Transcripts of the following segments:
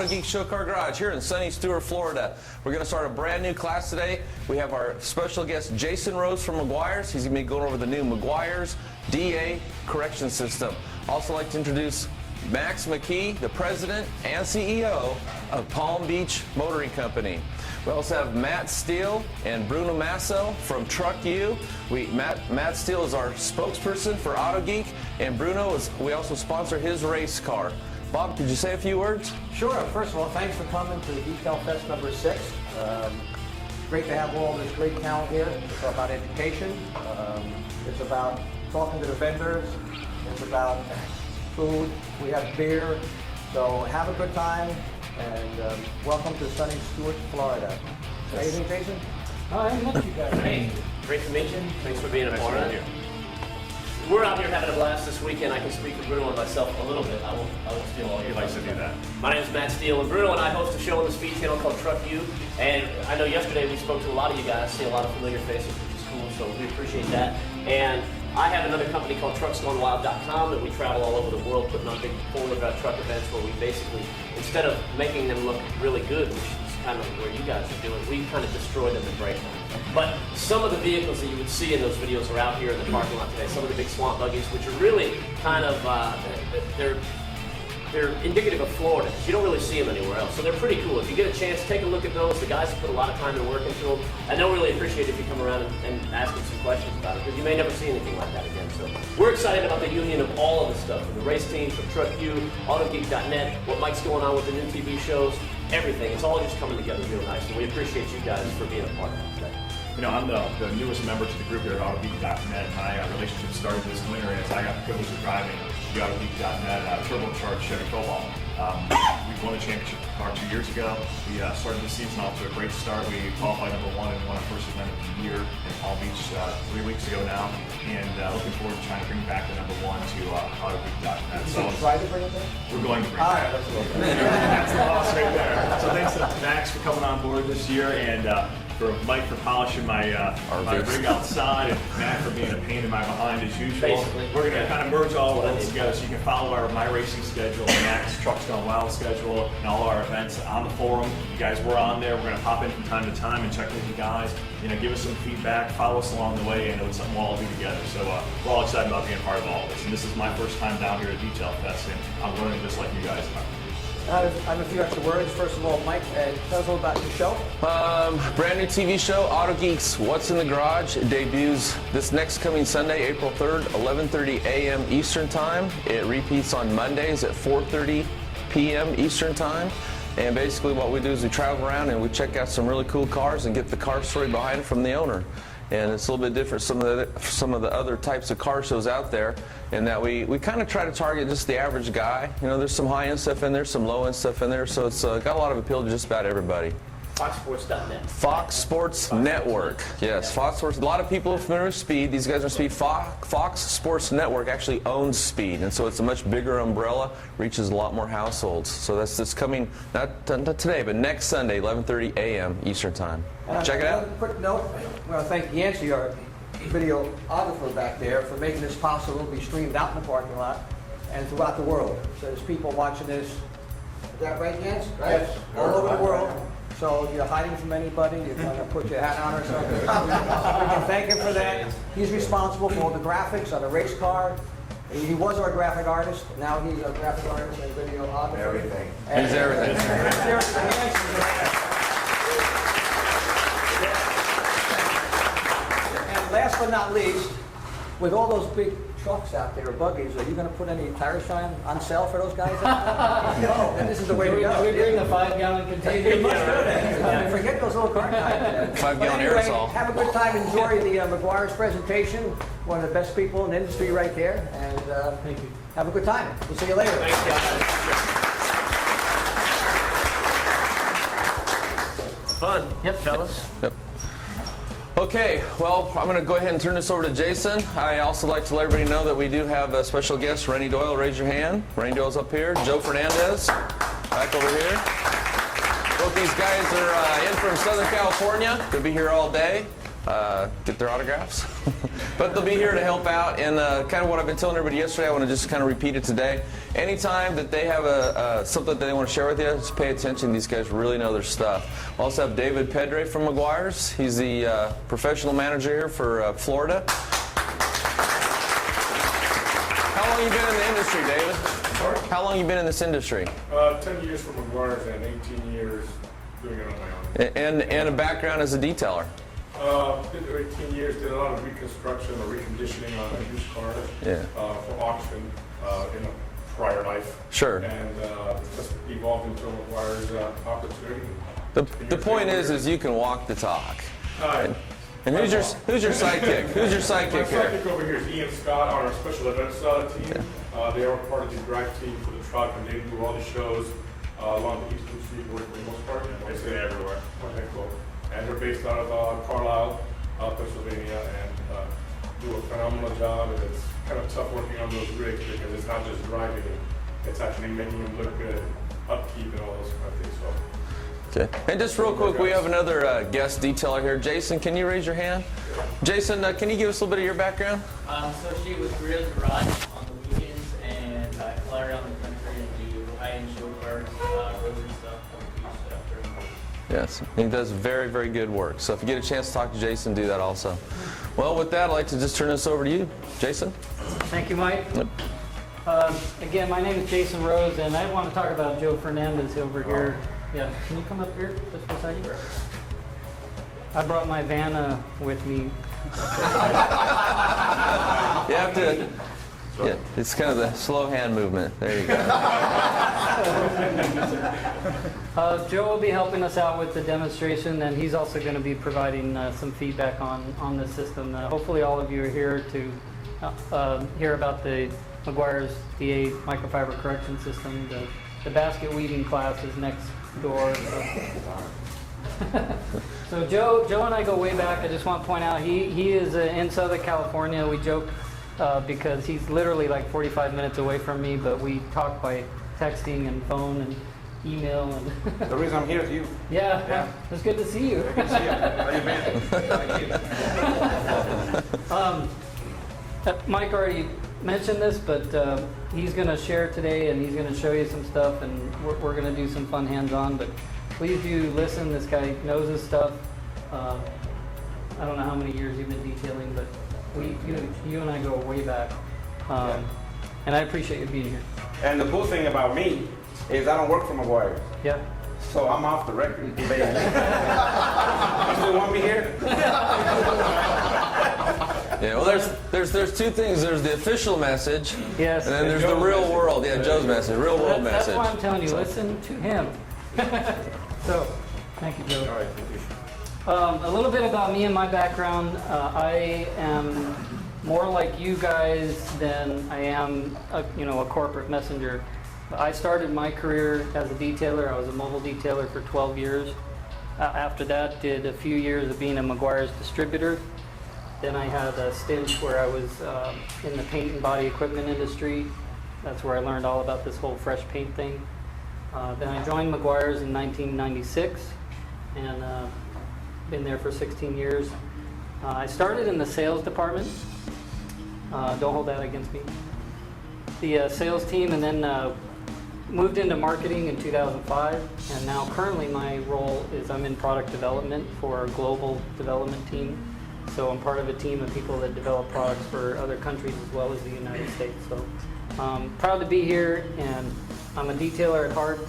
Autogeek's Show Car Garage here in sunny Stuart, Florida. We're going to start a brand new class today. We have our special guest Jason Rose from Meguiar's. He's going to be going over the new Meguiar's DA correction system. Also like to introduce Max McKee, the president and CEO of Palm Beach Motoring Company. We also have Matt Steele and Bruno Masso from Truck U. Matt Steele is our spokesperson for Autogeek, and Bruno we also sponsor his race car. Bob, could you say a few words? Sure. First of all, thanks for coming to the DetailFest number 6. Great to have all this great talent here. It's about education. It's about talking to the vendors. It's about food. We have beer. So have a good time, and welcome to sunny Stuart, Florida. Anything, Jason? Hi, I met you guys. Hey, great to meet you. Thanks for being a part of it. We're out here having a blast this weekend. I can speak for Bruno and myself a little bit. I won't steal all your likes to do that. My name is Matt Steele, and Bruno and I host a show on the Speed Channel called Truck U. And I know yesterday we spoke to a lot of you guys, see a lot of familiar faces, which is cool, so we appreciate that. And I have another company called TrucksGoneWild.com that we travel all over the world putting on big four-wheel drive truck events where we basically, instead of making them look really good, which is kind of where you guys are doing, we kind of destroy them and break them. But some of the vehicles that you would see in those videos are out here in the parking lot today. Some of the big swamp buggies, which are really kind of, they're indicative of Florida, because you don't really see them anywhere else. So they're pretty cool. If you get a chance, take a look at those. The guys have put a lot of time and work into them. And they'll really appreciate it if you come around and ask them some questions about it, because you may never see anything like that again. So we're excited about the union of all of this stuff, from the race teams, from Truck U, Autogeek.net, what Mike's going on with the new TV shows, everything. It's all just coming together real nice. And we appreciate you guys for being a part of it today. You know, I'm the newest member to the group here at Autogeek.net. My relationship started this winter as I got the privilege of driving the Autogeek.net turbocharged Chevy Cobalt. We won the championship car 2 years ago. We started the season off to a great start. We qualified #1 and won our first event of the year in Palm Beach 3 weeks ago now. And looking forward to trying to bring back the #1 to Autogeek.net. So try to bring it there? We're going to bring it back. That's the boss right there. So thanks to Max for coming on board this year, and for Mike for polishing my rig outside, and Matt for being a pain in my behind as usual. Basically. We're going to kind of merge all of this together so you can follow our My Racing schedule, Max Trucks Gone Wild schedule, and all our events on the forum. You guys were on there. We're going to pop in from time to time and check with you guys. You know, give us some feedback, follow us along the way, and it's something we'll all do together. So we're all excited about being part of all of this. And this is my first time down here at DetailFest, and I'm learning just like you guys are. I have a few extra words. First of all, Mike, tell us all about your show. Brand new TV show, Autogeek's What's in the Garage. It debuts this next coming Sunday, April 3rd, 11:30 a.m. Eastern Time. It repeats on Mondays at 4:30 p.m. Eastern Time. And basically what we do is we travel around and we check out some really cool cars and get the car story behind it from the owner. And it's a little bit different some of the other types of car shows out there, in that we kind of try to target just the average guy. You know, there's some high-end stuff in there, some low-end stuff in there, so it's got a lot of appeal to just about everybody. FoxSports.net. Fox Sports Network. Yes, Fox Sports. A lot of people are familiar with Speed. These guys are Speed. Fox Sports Network actually owns Speed, and so it's a much bigger umbrella, reaches a lot more households. So that's coming, not today, but next Sunday, 11:30 a.m. Eastern Time. Check it out. Quick note, I want to thank Yancey, our videographer back there, for making this possible to be streamed out in the parking lot and throughout the world. So there's people watching this. Is that right, Yancey? Right? Yes. All over the world. So if you're hiding from anybody, you're trying to put your hat on or something. We can thank him for that. He's responsible for all the graphics on the race car. He was our graphic artist. Now he's a graphic artist and videographer. Everything. He's everything. And last but not least, with all those big trucks out there, or buggies, are you going to put any tire shine on sale for those guys out there? No, and this is the way to go. We bring the 5-gallon container. You must do that. Forget those little car guys. 5-gallon anyway, aerosol. have a good time. Enjoy the Meguiar's presentation. One of the best people in the industry right there. And Thank you. have a good time. We'll see you later. Thanks, guys. Fun. Yep, fellas. Yep. Okay, well, I'm going to go ahead and turn this over to Jason. I also like to let everybody know that we do have a special guest, Renny Doyle. Raise your hand. Renny Doyle's up here. Joe Fernandez, back over here. Both these guys are in from Southern California. They'll be here all day. get their autographs. But they'll be here to help out, and kind of what I've been telling everybody yesterday, I want to just kind of repeat it today. Anytime that they have something that they want to share with you, just pay attention. These guys really know their stuff. We also have David Pedre from Meguiar's. He's the professional manager here for Florida. How long have you been in the industry, David? Sorry? How long have you been in this industry? 10 years for Meguiar's and 18 years doing it on my own. And a background as a detailer. Been there 18 years, did a lot of reconstruction or reconditioning on used cars for auction in a prior life. Sure. And just evolved into a Meguiar's opportunity. The point is you can walk the talk. Hi. And who's your sidekick? Who's your My sidekick here? sidekick over here is Ian Scott on our special events team. They are part of the drag team for the truck, and they do all the shows along the Eastern Seaboard for the most part. Basically everywhere. Okay, cool. And they're based out of Carlisle, Pennsylvania, and do a phenomenal job. And it's kind of tough working on those rigs because it's not just driving; it's actually making them look good, upkeep, and all those kind of things. So. Okay. And just real quick, we have another guest detailer here. Jason, can you raise your hand? Jason, can you give us a little bit of your background? Associate with Grills Garage on the weekends, and I fly around the country and do high-end show cars, rotary stuff, Yes, he does very, very good work. So if you get a chance to talk to Jason, do that also. Well, with that, I'd like to just turn this over to you, Jason. Thank you, Mike. Yep. Again, my name is Jason Rose, and I want to talk about Joe Fernandez over here. Yeah, can you come up here just for a second? I brought my Vanna with me. You have to, yeah, it's kind of the slow hand movement. There you go. Joe will be helping us out with the demonstration, and he's also going to be providing some feedback on the system. Hopefully all of you are here to hear about the Meguiar's DA microfiber correction system. The basket weaving class is next door. So Joe and I go way back. I just want to point out he is in Southern California. We joke because he's literally like 45 minutes away from me, but we talk by texting and phone and email. And The reason I'm here is you. yeah, it's good to see you. Good to see you. How you been? Thank you. Mike already mentioned this, but he's going to share today, and he's going to show you some stuff, and we're going to do some fun hands-on. But please do listen. This guy knows his stuff. I don't know how many years you've been detailing, but you and I go way back, and I appreciate you being here. And the cool thing about me is I don't work for Meguiar's, Yeah. so I'm off the record. You still want me here? Yeah, well, there's two things. There's the official message, Yes. and then there's the real world. Yeah, Joe's message, real world That's message. why I'm telling you, listen to him. So, thank you, Joe. All right, thank you. A little bit about me and my background. I am more like you guys than I am, a corporate messenger. I started my career as a detailer. I was a mobile detailer for 12 years. After that, did a few years of being a Meguiar's distributor. Then I had a stint where I was in the paint and body equipment industry. That's where I learned all about this whole fresh paint thing. Then I joined Meguiar's in 1996 and been there for 16 years. I started in the sales department. Don't hold that against me. The sales team, and then moved into marketing in 2005. And now currently my role is I'm in product development for our global development team. So I'm part of a team of people that develop products for other countries as well as the United States. So proud to be here, and I'm a detailer at heart.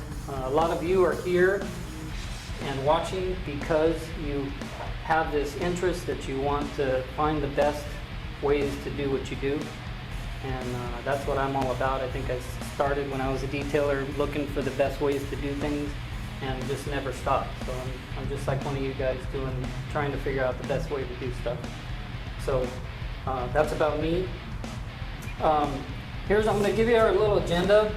A lot of you are here and watching because you have this interest that you want to find the best ways to do what you do. And that's what I'm all about. I think I started when I was a detailer looking for the best ways to do things and just never stopped. So I'm just like one of you guys trying to figure out the best way to do stuff. So that's about me. I'm going to give you our little agenda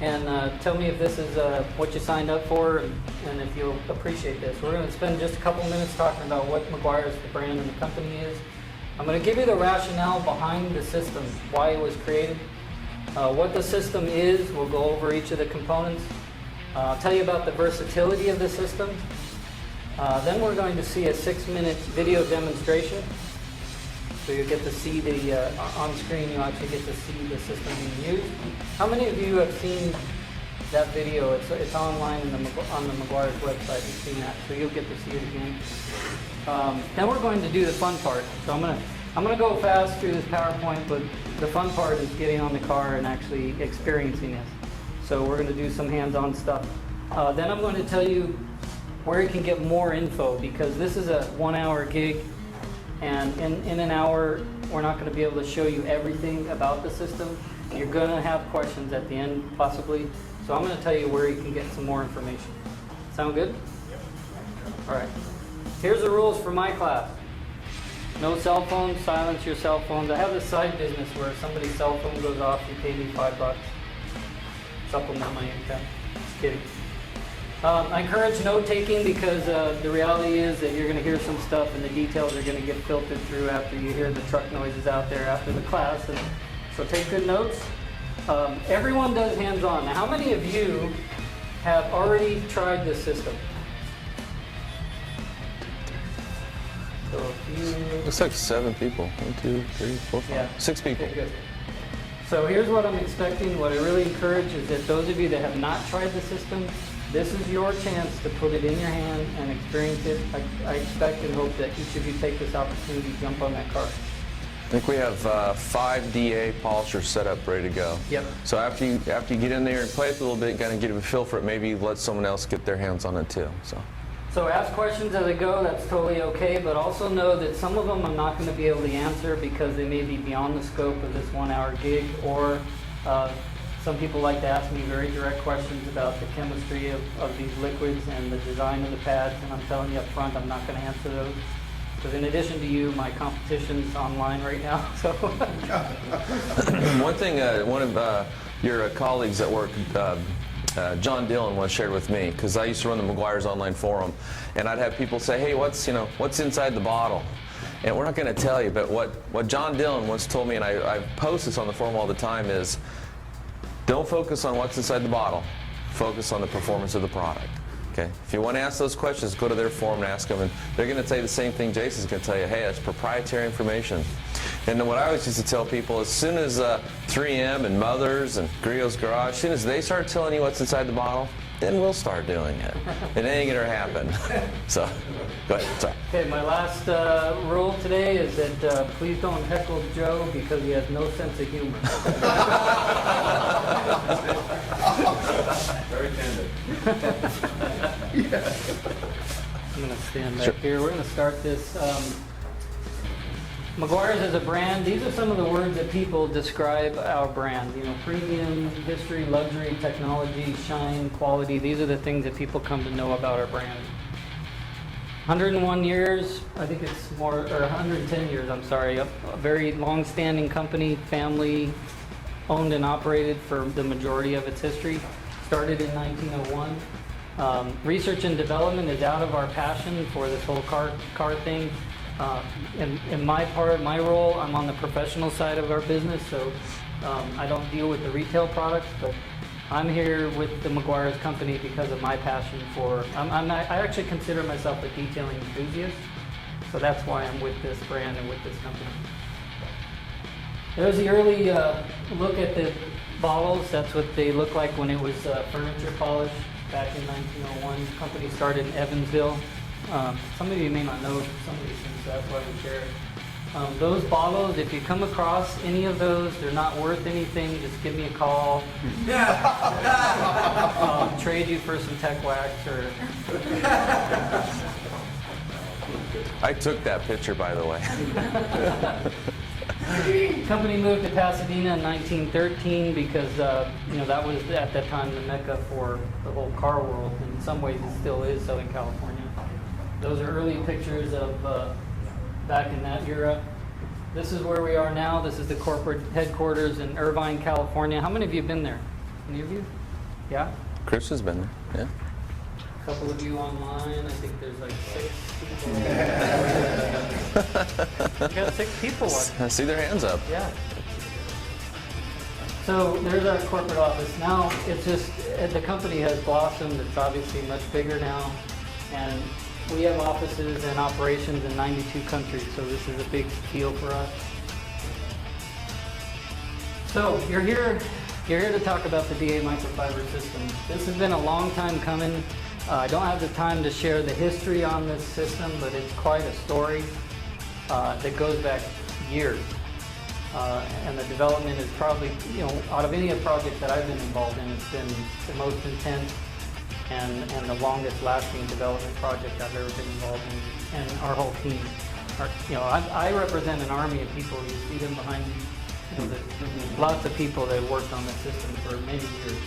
and tell me if this is what you signed up for and if you'll appreciate this. We're going to spend just a couple minutes talking about what Meguiar's, the brand and the company is. I'm going to give you the rationale behind the system, why it was created, what the system is. We'll go over each of the components. I'll tell you about the versatility of the system, Then we're going to see a 6-minute video demonstration. So you get to see the, on screen you actually get to see the system being used. How many of you have seen that video? It's online on the Meguiar's website. You've seen that, so you'll get to see it again. Then we're going to do the fun part. So I'm gonna go fast through this PowerPoint, but the fun part is getting on the car and actually experiencing this. So we're going to do some hands-on stuff. Then I'm going to tell you where you can get more info, because this is a 1-hour gig, and in an hour we're not going to be able to show you everything about the system. You're going to have questions at the end possibly, so I'm going to tell you where you can get some more information. Sound good? Yep. All right. Here's the rules for my class. No cell phones, silence your cell phones. I have this side business where if somebody's cell phone goes off, you pay me $5. Supplement my income. Just kidding. I encourage note-taking, because the reality is that you're going to hear some stuff and the details are going to get filtered through after you hear the truck noises out there after the class. And so take good notes. Everyone does hands-on. Now, how many of you have already tried this system? So if you... Looks like 7 people. 1, 2, 3, 4, 5, Yeah. 6 people. Okay, good. So here's what I'm expecting. What I really encourage is that those of you that have not tried the system, this is your chance to put it in your hand and experience it. I expect and hope that each of you take this opportunity to jump on that car. I think we have 5 DA polishers set up, ready to go. Yep. So after you get in there and play it a little bit, kind of get a feel for it, maybe let someone else get their hands on it too. So ask questions as I go, that's totally okay, but also know that some of them I'm not going to be able to answer because they may be beyond the scope of this 1-hour gig, or some people like to ask me very direct questions about the chemistry of these liquids and the design of the pads, and I'm telling you up front, I'm not going to answer those. Because in addition to you, my competition's online right now. So One thing, one of your colleagues at work, John Dillon, once shared with me, because I used to run the Meguiar's online forum, and I'd have people say, "Hey, what's inside the bottle?" And we're not going to tell you, but what John Dillon once told me, and I post this on the forum all the time, is don't focus on what's inside the bottle. Focus on the performance of the product. Okay? If you want to ask those questions, go to their forum and ask them, and they're going to say the same thing Jason's going to tell you. Hey, that's proprietary information. And then what I always used to tell people, as soon as 3M and Mothers and Griot's Garage, as soon as they start telling you what's inside the bottle, then we'll start doing it. It ain't going to happen. So, go ahead. Sorry. okay, my last rule today is that please don't heckle Joe because he has no sense of humor. Very candid. I'm going to stand back here. We're going to start this. Meguiar's as a brand, these are some of the words that people describe our brand. Premium, history, luxury, technology, shine, quality. These are the things that people come to know about our brand. 101 years, I think it's more, or 110 years, I'm sorry. A very long-standing company, family owned and operated for the majority of its history. Started in 1901. Research and development is out of our passion for this whole car thing. In my role, I'm on the professional side of our business, so I don't deal with the retail products, but I'm here with the Meguiar's company because of my passion for, I actually consider myself a detailing enthusiast, so that's why I'm with this brand and with this company. There's the early look at the bottles. That's what they look like when it was furniture polish back in 1901. The company started in Evansville. Some of you may not know some of these things, so that's why we share it. Those bottles, if you come across any of those, they're not worth anything, just give me a call. I'll trade you for some tech wax or... I took that picture, by the way. The company moved to Pasadena in 1913 because that was at that time the mecca for the whole car world. In some ways it still is Southern California. Those are early pictures of back in that era. This is where we are now. This is the corporate headquarters in Irvine, California. How many of you have been there? Any of you? Yeah? Chris has been there, yeah. A couple of you online. I think there's like 6 people. We got 6 people watching. I see their hands up. Yeah. So there's our corporate office. Now it's just, the company has blossomed. It's obviously much bigger now. And We have offices and operations in 92 countries, so this is a big deal for us. So you're here to talk about the DA microfiber system. This has been a long time coming. I don't have the time to share the history on this system, but it's quite a story that goes back years. And the development is probably, out of any of the projects that I've been involved in, it's been the most intense and the longest lasting development project I've ever been involved in, and our whole team. I represent an army of people. You see them behind me. There's lots of people that have worked on the system for many years.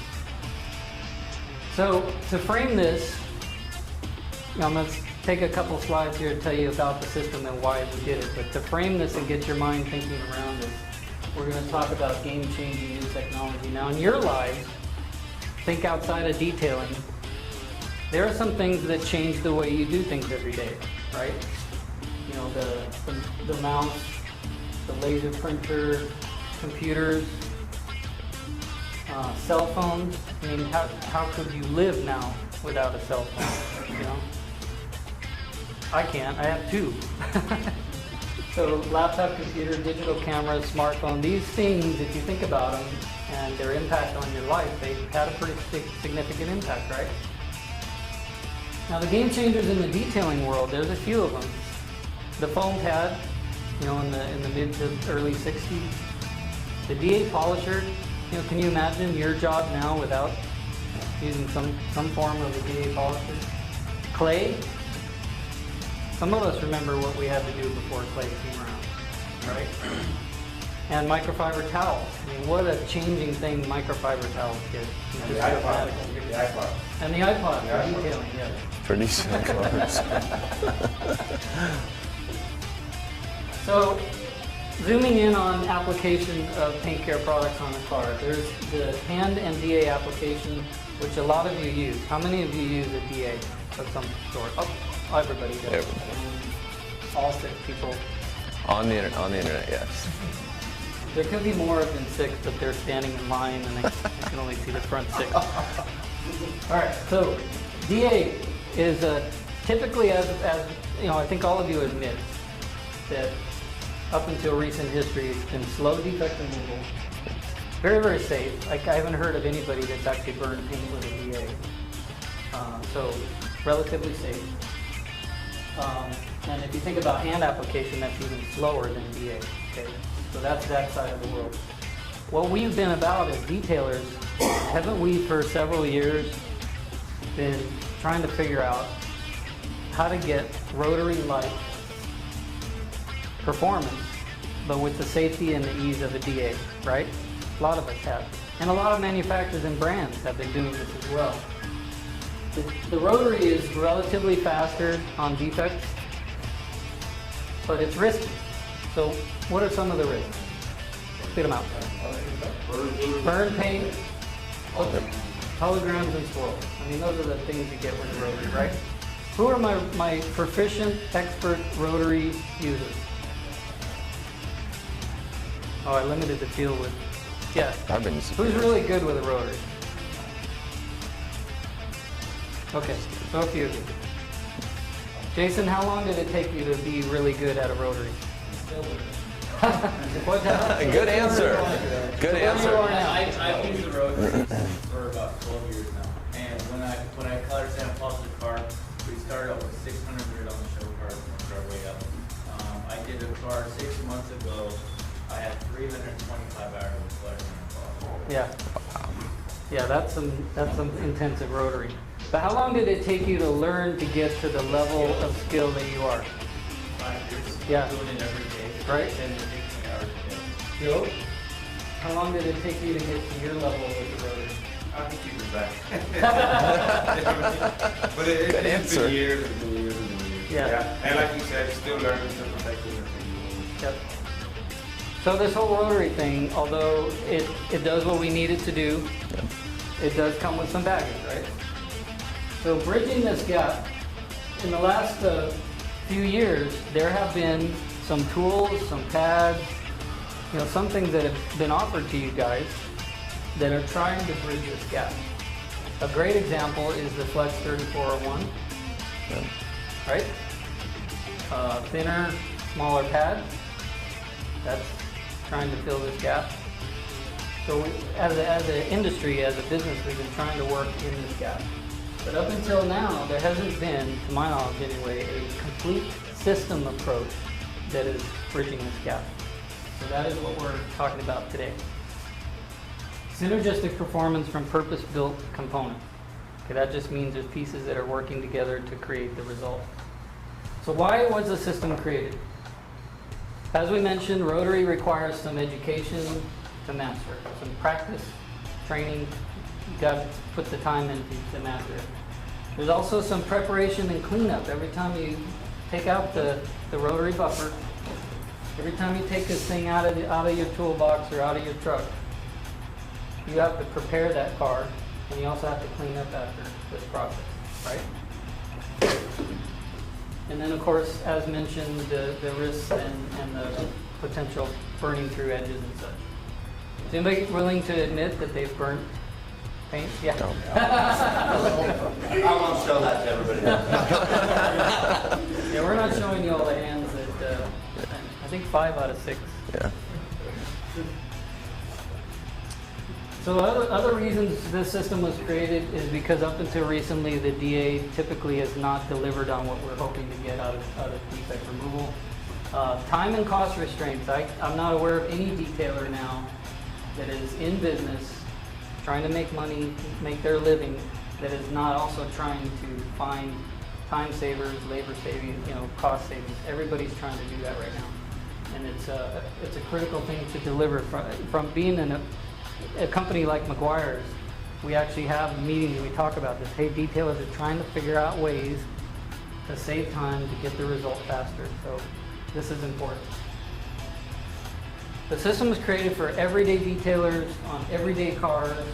So to frame this, I'm going to take a couple slides here to tell you about the system and why we did it. But to frame this and get your mind thinking around it, we're going to talk about game-changing new technology. Now in your lives, think outside of detailing. There are some things that change the way you do things every day, right? The mouse, the laser printer, computers, cell phones. I mean, how could you live now without a cell phone, I can't, I have two. So laptop, computer, digital camera, smartphone, these things, if you think about them and their impact on your life, they've had a pretty significant impact, right? Now the game changers in the detailing world, there's a few of them. The foam pad, in the mid to early 60s. The DA polisher, can you imagine your job now without using some form of a DA polisher? Clay. Some of us remember what we had to do before clay came around, right? And microfiber towels. I mean, what a changing thing microfiber towels did. The iPod. And the iPod for detailing, yeah. Pretty close. So, zooming in on application of paint care products on the car, there's the hand and DA application, which a lot of you use. How many of you use a DA of some sort? Oh, everybody does. Everybody. All 6 people. On the internet, yes. There could be more than 6, but they're standing in line and I can only see the front 6. All right, so DA is typically, as I think all of you admit that up until recent history, it's been slow defect removal, very, very safe. I haven't heard of anybody that's actually burned paint with a DA. So relatively safe. And if you think about hand application, that's even slower than DA. Okay, so that's that side of the world. What we've been about as detailers, haven't we for several years been trying to figure out how to get rotary-like performance, but with the safety and the ease of a DA, right? A lot of us have. And a lot of manufacturers and brands have been doing this as well. The rotary is relatively faster on defects, but it's risky. So what are some of the risks? Spit them out. Burn paint, holograms, and swirls. I mean, those are the things you get with the rotary, right? Who are my proficient, expert rotary users? Oh, I limited the field with, yeah. I've been using Who's really good with a rotary? Okay, so a few of you. Jason, how long did it take you to be really good at a rotary? What's that? Good answer. Good answer. I've used the rotary for about 12 years now. And when I color sandblasted the car, we started off with 600 grit on the show cars and worked our way up. I did a car 6 months ago. I had 325 hours of color sandblasted. Yeah. Yeah, that's some intensive rotary. But how long did it take you to learn to get to the level of skill that you are? 5 years. Yeah. Doing it every day. Right. 10 to 15 hours a day. Joe, how long did it take you to get to your level with the rotary? I can keep it back. But it's Good answer. been years and years and years. Yeah. And like you said, still learning to perfect it. Yep. So this whole rotary thing, although it does what we need it to do, it does come with some baggage, right? So bridging this gap, in the last few years, there have been some tools, some pads, some things that have been offered to you guys that are trying to bridge this gap. A great example is the Flex 3401. right? Thinner, smaller pad. That's trying to fill this gap. So as an industry, as a business, we've been trying to work in this gap. But up until now, there hasn't been, to my knowledge anyway, a complete system approach that is bridging this gap. So that is what we're talking about today. Synergistic performance from purpose-built components. Okay, that just means there's pieces that are working together to create the result. So why was the system created? As we mentioned, rotary requires some education to master, some practice, training. You've got to put the time in to master it. There's also some preparation and cleanup. Every time you take out the rotary buffer, every time you take this thing out of your toolbox or out of your truck, you have to prepare that car, and you also have to clean up after this process, right? And then, of course, as mentioned, the risks and the potential burning through edges and such. Is anybody willing to admit that they've burnt paint? Yeah. I won't show that to everybody. Yeah, we're not showing you all the hands that, I think 5 out of 6. Yeah. So other reasons this system was created is because up until recently, the DA typically has not delivered on what we're hoping to get out of defect removal. Time and cost restraints. I'm not aware of any detailer now that is in business, trying to make money, make their living, that is not also trying to find time savers, labor savings, cost savings. Everybody's trying to do that right now. And it's a critical thing to deliver. From being in a company like Meguiar's, we actually have meetings and we talk about this. Hey, detailers are trying to figure out ways to save time to get the result faster. So this is important. The system was created for everyday detailers on everyday cars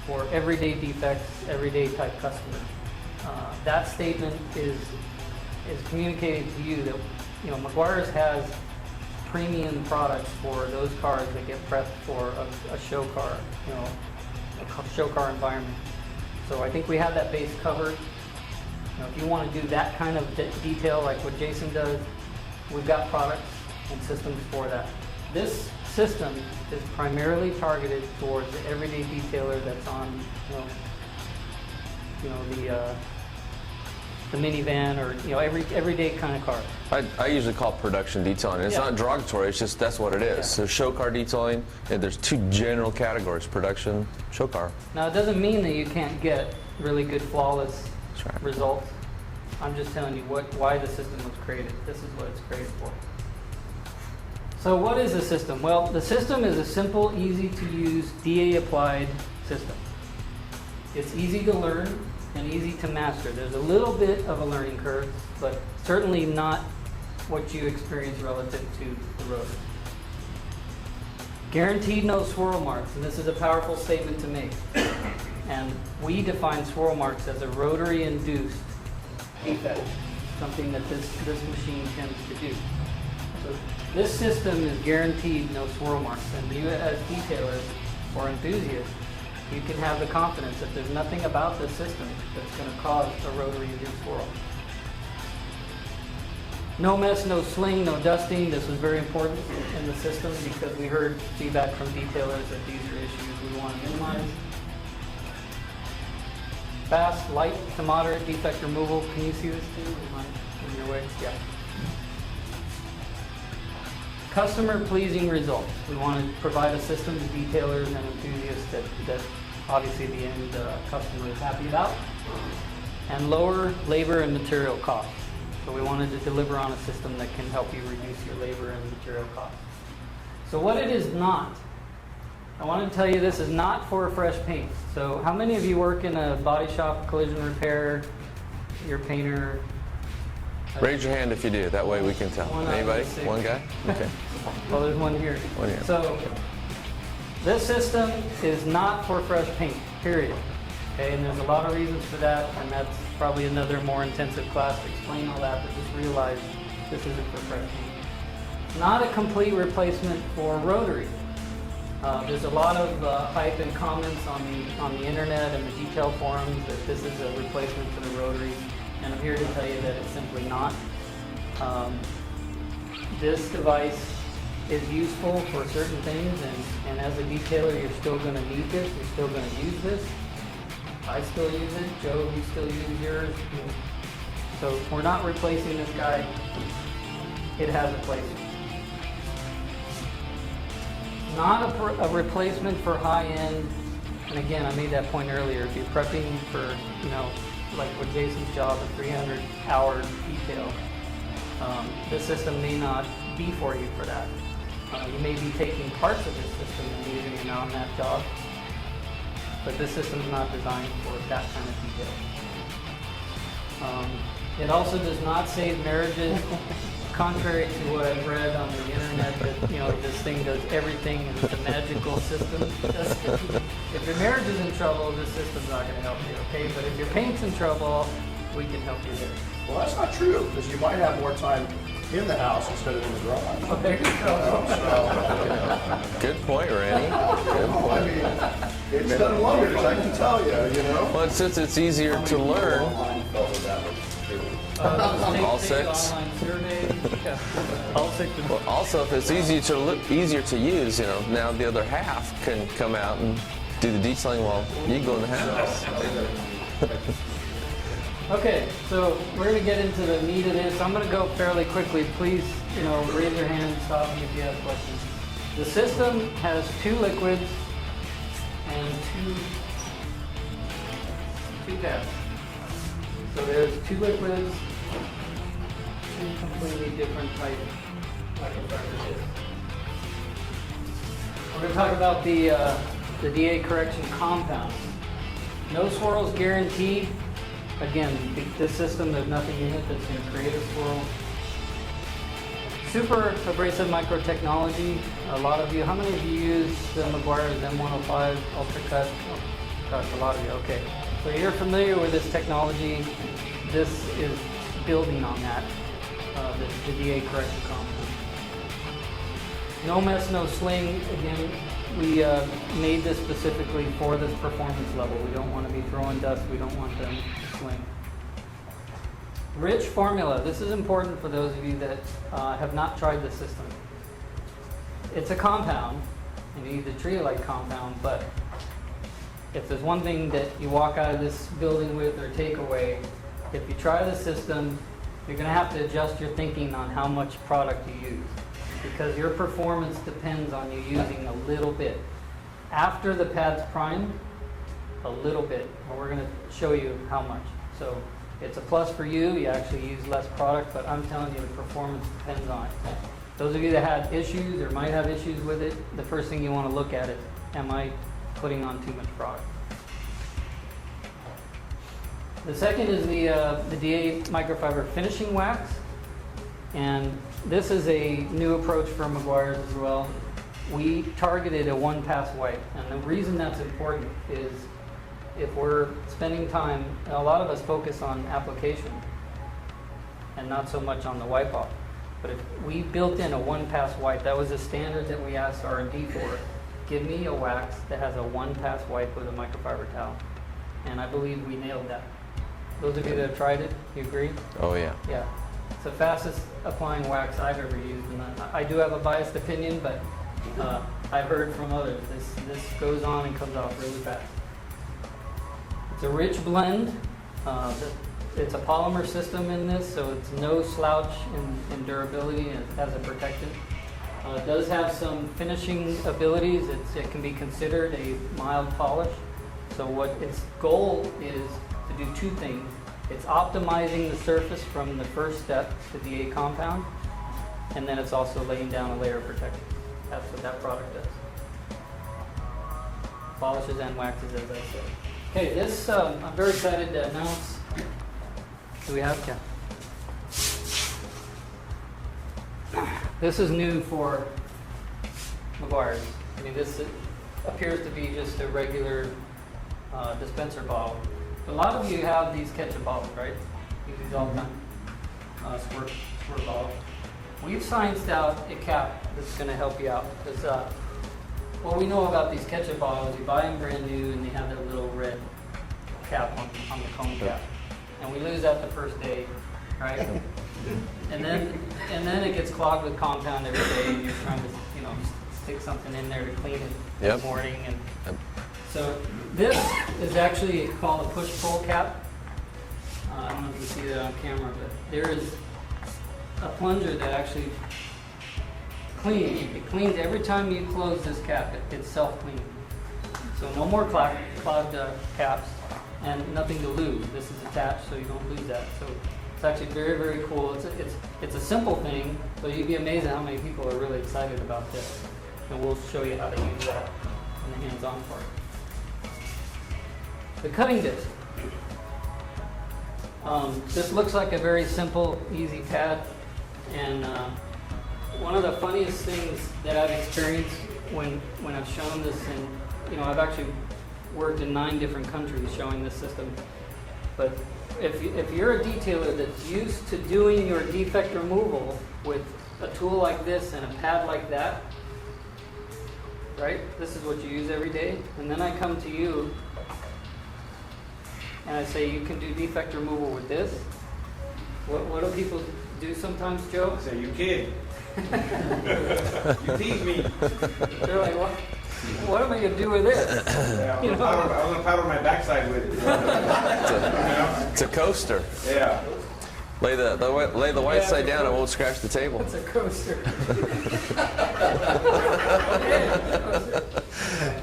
for everyday defects, everyday type customers. That statement is communicating to you that Meguiar's has premium products for those cars that get prepped for a show car, a show car environment. So I think we have that base covered. If you want to do that kind of detail like what Jason does, we've got products and systems for that. This system is primarily targeted towards the everyday detailer that's on, the minivan or everyday kind of car. I usually call it production detailing. It's not derogatory, it's just that's what it is. So show car detailing, and there's 2 general categories, production, show car. Now it doesn't mean that you can't get really good flawless right. results. I'm just telling you why the system was created. This is what it's created for. So what is the system? Well, the system is a simple, easy to use, DA applied system. It's easy to learn and easy to master. There's a little bit of a learning curve, but certainly not what you experience relative to the rotor. Guaranteed no swirl marks, and this is a powerful statement to make. And we define swirl marks as a rotary-induced defect, something that this machine tends to do. So this system is guaranteed no swirl marks, and you as detailers or enthusiasts, you can have the confidence that there's nothing about this system that's going to cause a rotary-induced swirl. No mess, no sling, no dusting. This was very important in the system because we heard feedback from detailers that these are issues we want to minimize. Fast, light to moderate defect removal. Can you see this too? Am I in your way? Yeah. Customer-pleasing results. We want to provide a system to detailers and enthusiasts that obviously the end customer is happy about. And lower labor and material costs. So we wanted to deliver on a system that can help you reduce your labor and material costs. So what it is not, I want to tell you this is not for fresh paint. So how many of you work in a body shop, collision repair, you're a painter? Raise your hand if you do, that way we can tell. Anybody? One guy? Okay. Well, there's one here. One here. So this system is not for fresh paint, period. Okay, and there's a lot of reasons for that, and that's probably another more intensive class to explain all that, but just realize this isn't for fresh paint. It's not a complete replacement for rotary. There's a lot of hype and comments on the internet and the detail forums that this is a replacement for the rotary, and I'm here to tell you that it's simply not. This device is useful for certain things, and as a detailer, you're still going to need this. You're still going to use this. I still use it. Joe, you still use yours. So we're not replacing this guy. It has a place. Not a replacement for high-end. And again, I made that point earlier. If you're prepping for, like with Jason's job, a 300-hour detail, this system may not be for you for that. You may be taking parts of this system and using it on that job, but this system is not designed for that kind of detail. It also does not save marriages, contrary to what I've read on the internet that this thing does everything and it's a magical system. If your marriage is in trouble, this system's not going to help you, okay? But if your paint's in trouble, we can help you there. Well, that's not true, because you might have more time in the house instead of in the garage. Oh, there you go. Good point, Renny. Good point. I mean, it's done wonders, I can tell you, Well, since it's easier to learn, all six. Online survey. Yeah. All six. Well, also, if it's easier to use, now the other half can come out and do the detailing while you go in the house. Okay, so we're going to get into the meat of this. I'm going to go fairly quickly. Please, raise your hand and stop me if you have questions. The system has 2 liquids and two tabs. So there's 2 liquids, 2 completely different type microfiber discs. We're going to talk about the DA correction compound. No swirls guaranteed. Again, this system, there's nothing in it that's going to create a swirl. Super abrasive micro technology. A lot of you, how many of you use the Meguiar's M105 Ultra Cut? Oh, gosh, a lot of you, okay. So you're familiar with this technology. This is building on that, the DA correction compound. No mess, no sling. Again, we made this specifically for this performance level. We don't want to be throwing dust. We don't want them to swing. Rich formula. This is important for those of you that have not tried the system. It's a compound, and you need to treat it like compound, but if there's one thing that you walk out of this building with or take away, if you try the system, you're going to have to adjust your thinking on how much product you use, because your performance depends on you using a little bit. After the pad's primed, a little bit, and we're going to show you how much. So it's a plus for you. You actually use less product, but I'm telling you the performance depends on it. Those of you that had issues or might have issues with it, the first thing you want to look at is, am I putting on too much product? The second is the DA microfiber finishing wax, and this is a new approach for Meguiar's as well. We targeted a one-pass wipe, and the reason that's important is if we're spending time, a lot of us focus on application and not so much on the wipe-off. But if we built in a one-pass wipe, that was a standard that we asked R&D for. Give me a wax that has a one-pass wipe with a microfiber towel. And I believe we nailed that. Those of you that have tried it, you agree? Oh, yeah. Yeah. It's the fastest applying wax I've ever used. And I do have a biased opinion, but I've heard from others. This goes on and comes off really fast. It's a rich blend. It's a polymer system in this, so it's no slouch in durability as a protectant. It does have some finishing abilities. It can be considered a mild polish. So what its goal is to do 2 things. It's optimizing the surface from the first step, the DA compound, and then it's also laying down a layer of protection. That's what that product does. Polishes and waxes, as I said. Okay, this I'm very excited to announce. Do we have Ken? This is new for Meguiar's. I mean, this appears to be just a regular dispenser bottle. A lot of you have these ketchup bottles, right? Use these all the time. Squirt bottle. We've scienced out a cap that's going to help you out. Because what we know about these ketchup bottles, you buy them brand new and they have that little red cap on the cone cap. and we lose that the first day, right? And then it gets clogged with compound every day, and you're trying to, you know, stick something in there to clean it in the morning. And so this is actually called a push-pull cap. I don't know if you see that on camera, but there is a plunger that actually cleans. It cleans every time you close this cap. It's self-cleaning. So no more clogged caps and nothing to lose. This is attached, so you don't lose that. So it's actually very, very cool. It's a simple thing, but you'd be amazed at how many people are really excited about this. And we'll show you how to use that in the hands-on part. The cutting disc. This looks like a very simple, easy pad, and one of the funniest things that I've experienced when I've shown this, and you know, I've actually worked in 9 different countries showing this system, but if you're a detailer that's used to doing your defect removal with a tool like this and a pad like that, right? This is what you use every day, and then I come to you and I say, you can do defect removal with this. What do people do sometimes, Joe? I say, you kid. You tease me. They're like, what am I going to do with this? Yeah, I was going to powder my backside with it. It's a coaster. Yeah. Lay the white side down, and it won't scratch the table. It's a coaster.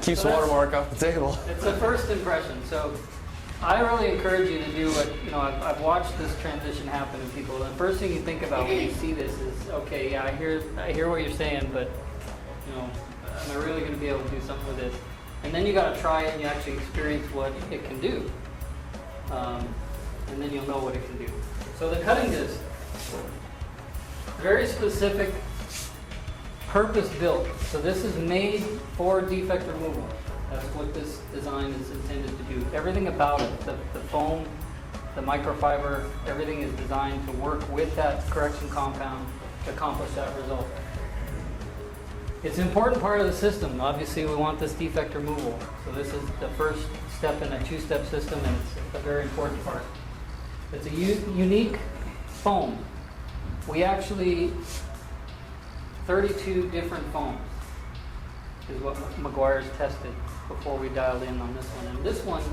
Keeps watermark off the table. It's a first impression. So I really encourage you to do what, you know, I've watched this transition happen in people. The first thing you think about when you see this is, okay, yeah, I hear what you're saying, but, you know, am I really going to be able to do something with this? And then you got to try it and you actually experience what it can do. And then you'll know what it can do. So the cutting disc, very specific, purpose-built. So this is made for defect removal. That's what this design is intended to do. Everything about it, the foam, the microfiber, everything is designed to work with that correction compound to accomplish that result. It's an important part of the system. Obviously, we want this defect removal. So this is the first step in a 2-step system, and it's a very important part. It's a unique foam. We actually, 32 different foams is what Meguiar's tested before we dialed in on this one. And this one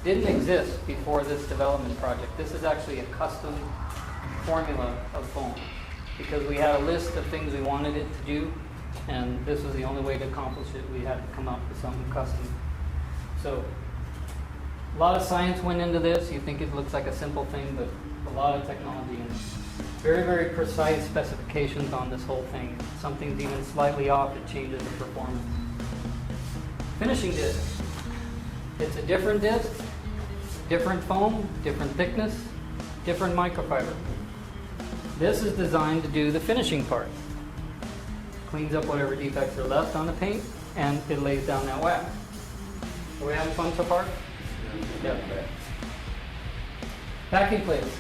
didn't exist before this development project. This is actually a custom formula of foam because we had a list of things we wanted it to do, and this was the only way to accomplish it. We had to come up with something custom. So a lot of science went into this. You think it looks like a simple thing, but a lot of technology in it. Very, very precise specifications on this whole thing. If something's even slightly off, it changes the performance. Finishing disc. It's a different disc, different foam, different thickness, different microfiber. This is designed to do the finishing part. Cleans up whatever defects are left on the paint, and it lays down that wax. Are we having fun so far? Yeah. Backing plates.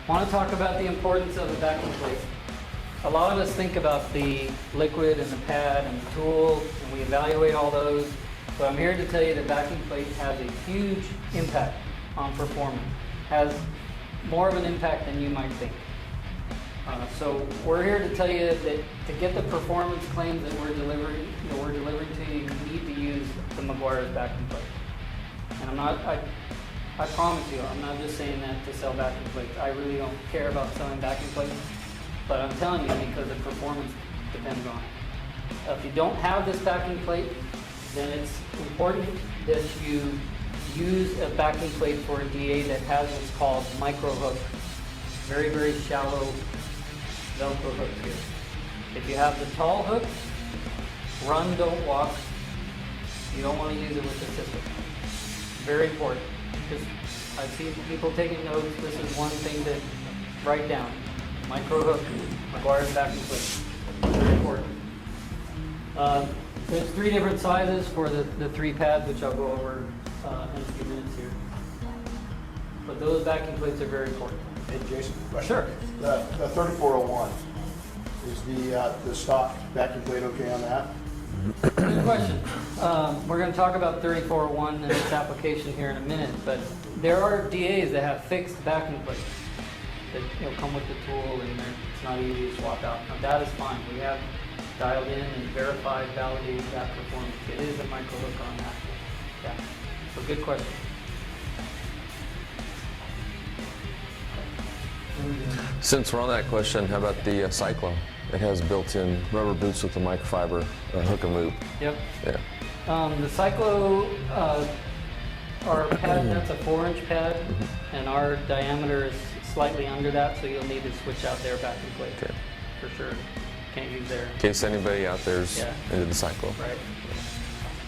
I want to talk about the importance of the backing plate. A lot of us think about the liquid and the pad and the tool, and we evaluate all those. But I'm here to tell you that backing plate has a huge impact on performance. Has more of an impact than you might think. So we're here to tell you that to get the performance claims that we're delivering to you, you need to use the Meguiar's backing plate. And I promise you, I'm not just saying that to sell backing plates. I really don't care about selling backing plates, but I'm telling you because the performance depends on it. If you don't have this backing plate, then it's important that you use a backing plate for a DA that has what's called micro hook. Very, very shallow Velcro hooks here. If you have the tall hook, run, don't walk. You don't want to use it with the system. Very important. Because I see people taking notes. This is one thing to write down. Micro hook, Meguiar's backing plate. Very important. There's 3 different sizes for the 3 pads, which I'll go over in a few minutes here. But those backing plates are very important. Hey, Jason, question. Sure. The 3401, is the stock backing plate okay on that? Good question. We're going to talk about 3401 and its application here in a minute, but there are DAs that have fixed backing plates that come with the tool, and it's not easy to swap out. Now, that is fine. We have dialed in and verified, validated that performance. It is a micro hook on that. Yeah. So good question. Since we're on that question, how about the Cyclo? It has built-in rubber boots with the microfiber hook and loop. Yep. Yeah. The Cyclo, our pad, that's a 4-inch pad, and our diameter is slightly under that, so you'll need to switch out their backing plate. Okay. For sure. Can't use their. In case anybody out there's into the Cyclo. Right.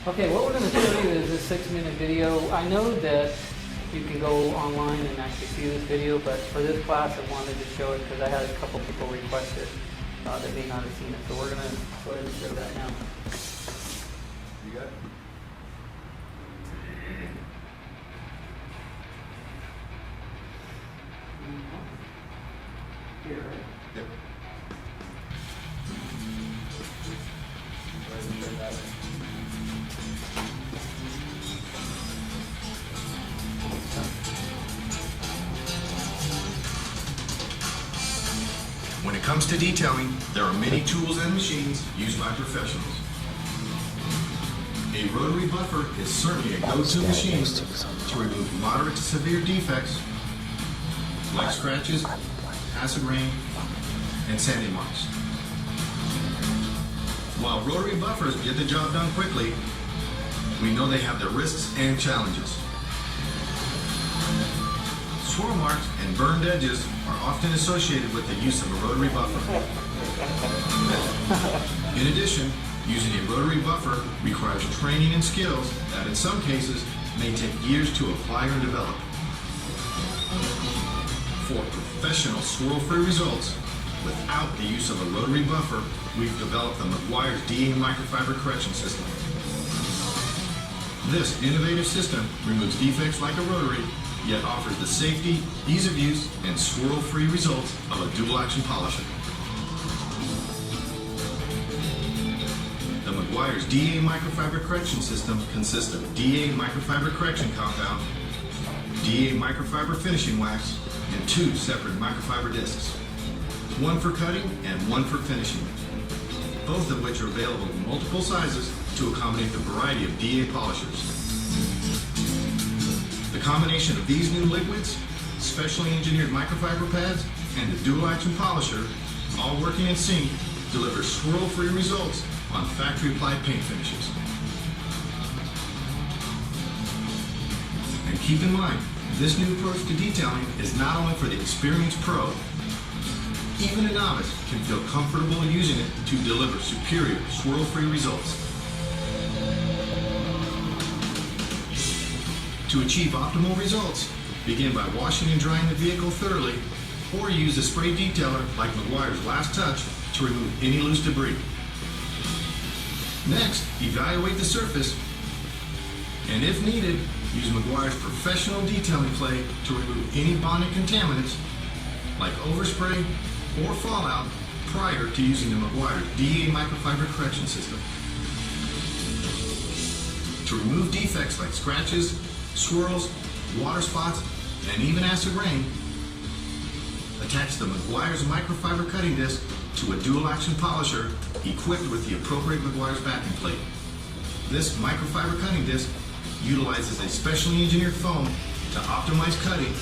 Okay, what we're going to show you is a 6-minute video. I know that you can go online and actually see this video, but for this class I wanted to show it because I had a couple people request it that may not have seen it. So we're going to go ahead and show that now. You got it? Here, right? Yep. When it comes to detailing, there are many tools and machines used by professionals. A rotary buffer is certainly a go-to machine to remove moderate to severe defects like scratches, acid rain, and sanding marks. While rotary buffers get the job done quickly, we know they have their risks and challenges. Swirl marks and burned edges are often associated with the use of a rotary buffer. In addition, using a rotary buffer requires training and skills that in some cases may take years to acquire and develop. For professional swirl-free results, without the use of a rotary buffer, we've developed the Meguiar's DA microfiber correction system. This innovative system removes defects like a rotary, yet offers the safety, ease of use, and swirl-free results of a dual-action polisher. The Meguiar's DA microfiber correction system consists of DA microfiber correction compound, DA microfiber finishing wax, and 2 separate microfiber discs, one for cutting and one for finishing, both of which are available in multiple sizes to accommodate the variety of DA polishers. The combination of these new liquids, specially engineered microfiber pads, and the dual-action polisher, all working in sync, delivers swirl-free results on factory-applied paint finishes. And keep in mind, this new approach to detailing is not only for the experienced pro. Even a novice can feel comfortable using it to deliver superior swirl-free results. To achieve optimal results, begin by washing and drying the vehicle thoroughly, or use a spray detailer like Meguiar's Last Touch to remove any loose debris. Next, evaluate the surface, and if needed, use Meguiar's professional detailing clay to remove any bonding contaminants like overspray or fallout prior to using the Meguiar's DA microfiber correction system. To remove defects like scratches, swirls, water spots, and even acid rain, attach the Meguiar's microfiber cutting disc to a dual-action polisher equipped with the appropriate Meguiar's backing plate. This microfiber cutting disc utilizes a specially engineered foam to optimize cutting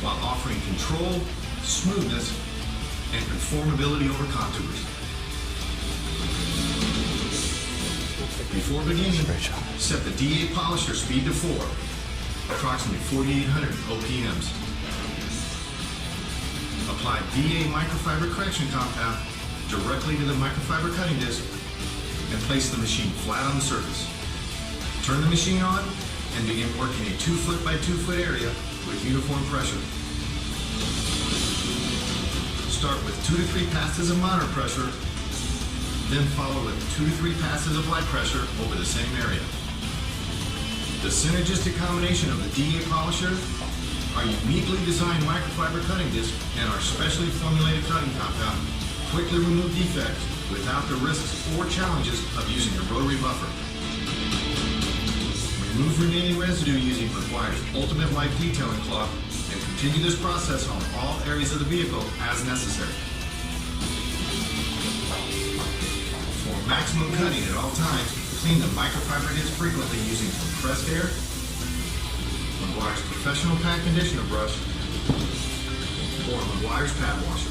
while offering control, smoothness, and conformability over contours. Before beginning, set the DA polisher speed to 4, approximately 4,800 OPMs. Apply DA microfiber correction compound directly to the microfiber cutting disc and place the machine flat on the surface. Turn the machine on and begin working a 2 foot by 2 foot area with uniform pressure. Start with 2 to 3 passes of moderate pressure, then follow with 2 to 3 passes of light pressure over the same area. The synergistic combination of the DA polisher, our uniquely designed microfiber cutting disc, and our specially formulated cutting compound quickly remove defects without the risks or challenges of using a rotary buffer. Remove remaining residue using Meguiar's Ultimate Life Detailing Cloth and continue this process on all areas of the vehicle as necessary. For maximum cutting at all times, clean the microfiber disc frequently using compressed air, Meguiar's Professional Pad Conditioner Brush, or Meguiar's Pad Washer.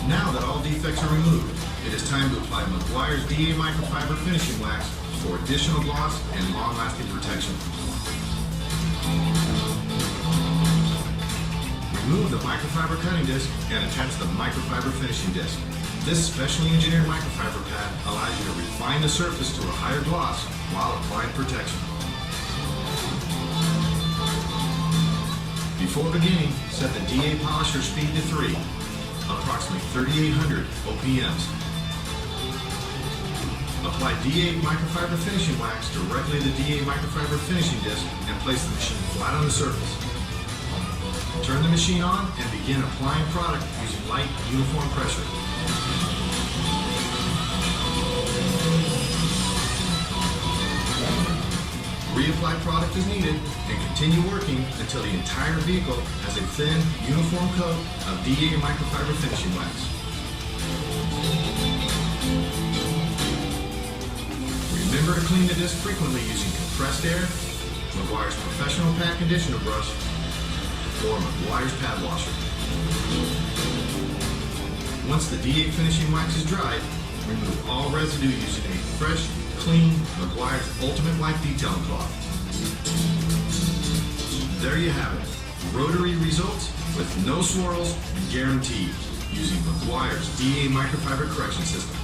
Now that all defects are removed, it is time to apply Meguiar's DA Microfiber Finishing Wax for additional gloss and long-lasting protection. Remove the microfiber cutting disc and attach the microfiber finishing disc. This specially engineered microfiber pad allows you to refine the surface to a higher gloss while applying protection. Before beginning, set the DA polisher speed to 3, approximately 3,800 OPMs. Apply DA microfiber finishing wax directly to the DA microfiber finishing disc and place the machine flat on the surface. Turn the machine on and begin applying product using light, uniform pressure. Reapply product as needed and continue working until the entire vehicle has a thin, uniform coat of DA microfiber finishing wax. Remember to clean the disc frequently using compressed air, Meguiar's Professional Pad Conditioner Brush, or Meguiar's Pad Washer. Once the DA finishing wax is dried, remove all residue using a fresh, clean Meguiar's Ultimate Life Detailing Cloth. There you have it. Rotary results with no swirls guaranteed using Meguiar's DA Microfiber Correction System.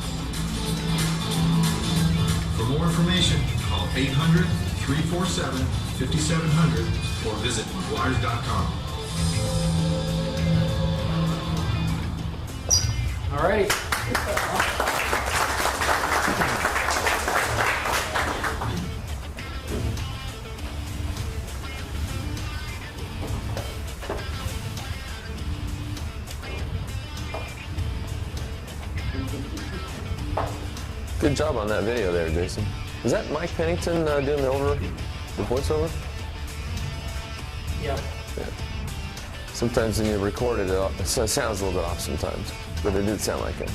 For more information, call 800-347-5700 or visit Meguiars.com. All right. Good job on that video there, Jason. Is that Mike Pennington doing the voiceover? Yeah. Yeah. Sometimes when you record it, it sounds a little bit off sometimes, but it did sound like it.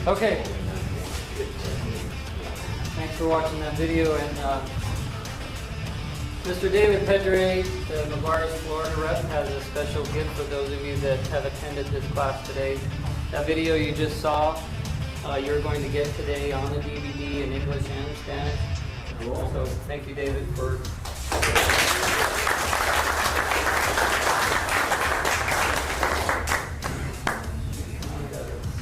Okay. Thanks for watching that video. And Mr. David Pedre, the Meguiar's Florida rep, has a special gift for those of you that have attended this class today. That video you just saw, you're going to get today on the DVD in English and Spanish. So thank you, David, for...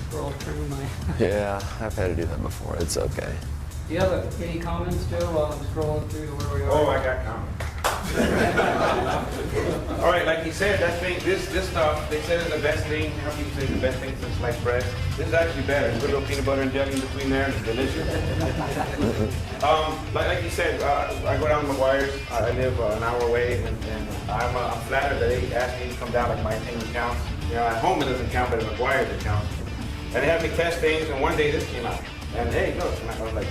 Scroll through my... Yeah, I've had to do that before. It's okay. Do you have any comments, Joe, while I'm scrolling through to where we are? Oh, I got comments. All right, like he said, that thing, this stuff, they said is the best thing. How can you say the best thing since sliced bread? This is actually better. Put a little peanut butter and jelly in between there, and it's delicious. Like he said, I go down to Meguiar's. I live an hour away, and I'm flattered that they asked me to come down. Like my thing counts. You know, at home it doesn't count, but at Meguiar's it counts. And they had me test things, and one day this came out. And hey, look, and I was like,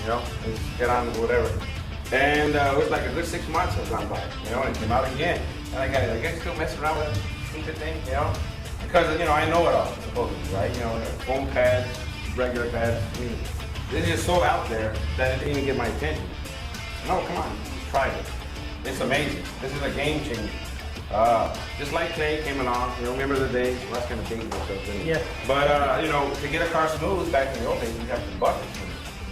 you know, let's get on with whatever. And it was like a good 6 months have gone by, you know, and it came out again. And I guess still messing around with that stupid thing, you know? Because, you know, I know it all, supposedly, right? You know, foam pads, regular pads. I mean, it's just so out there that it didn't even get my attention. No, come on, try it. It's amazing. This is a game changer. Just like clay came along, you know, remember the days, well, that's kind of dating myself, didn't it? Yeah. But, you know, to get a car smooth back in the old days, you have to bucket.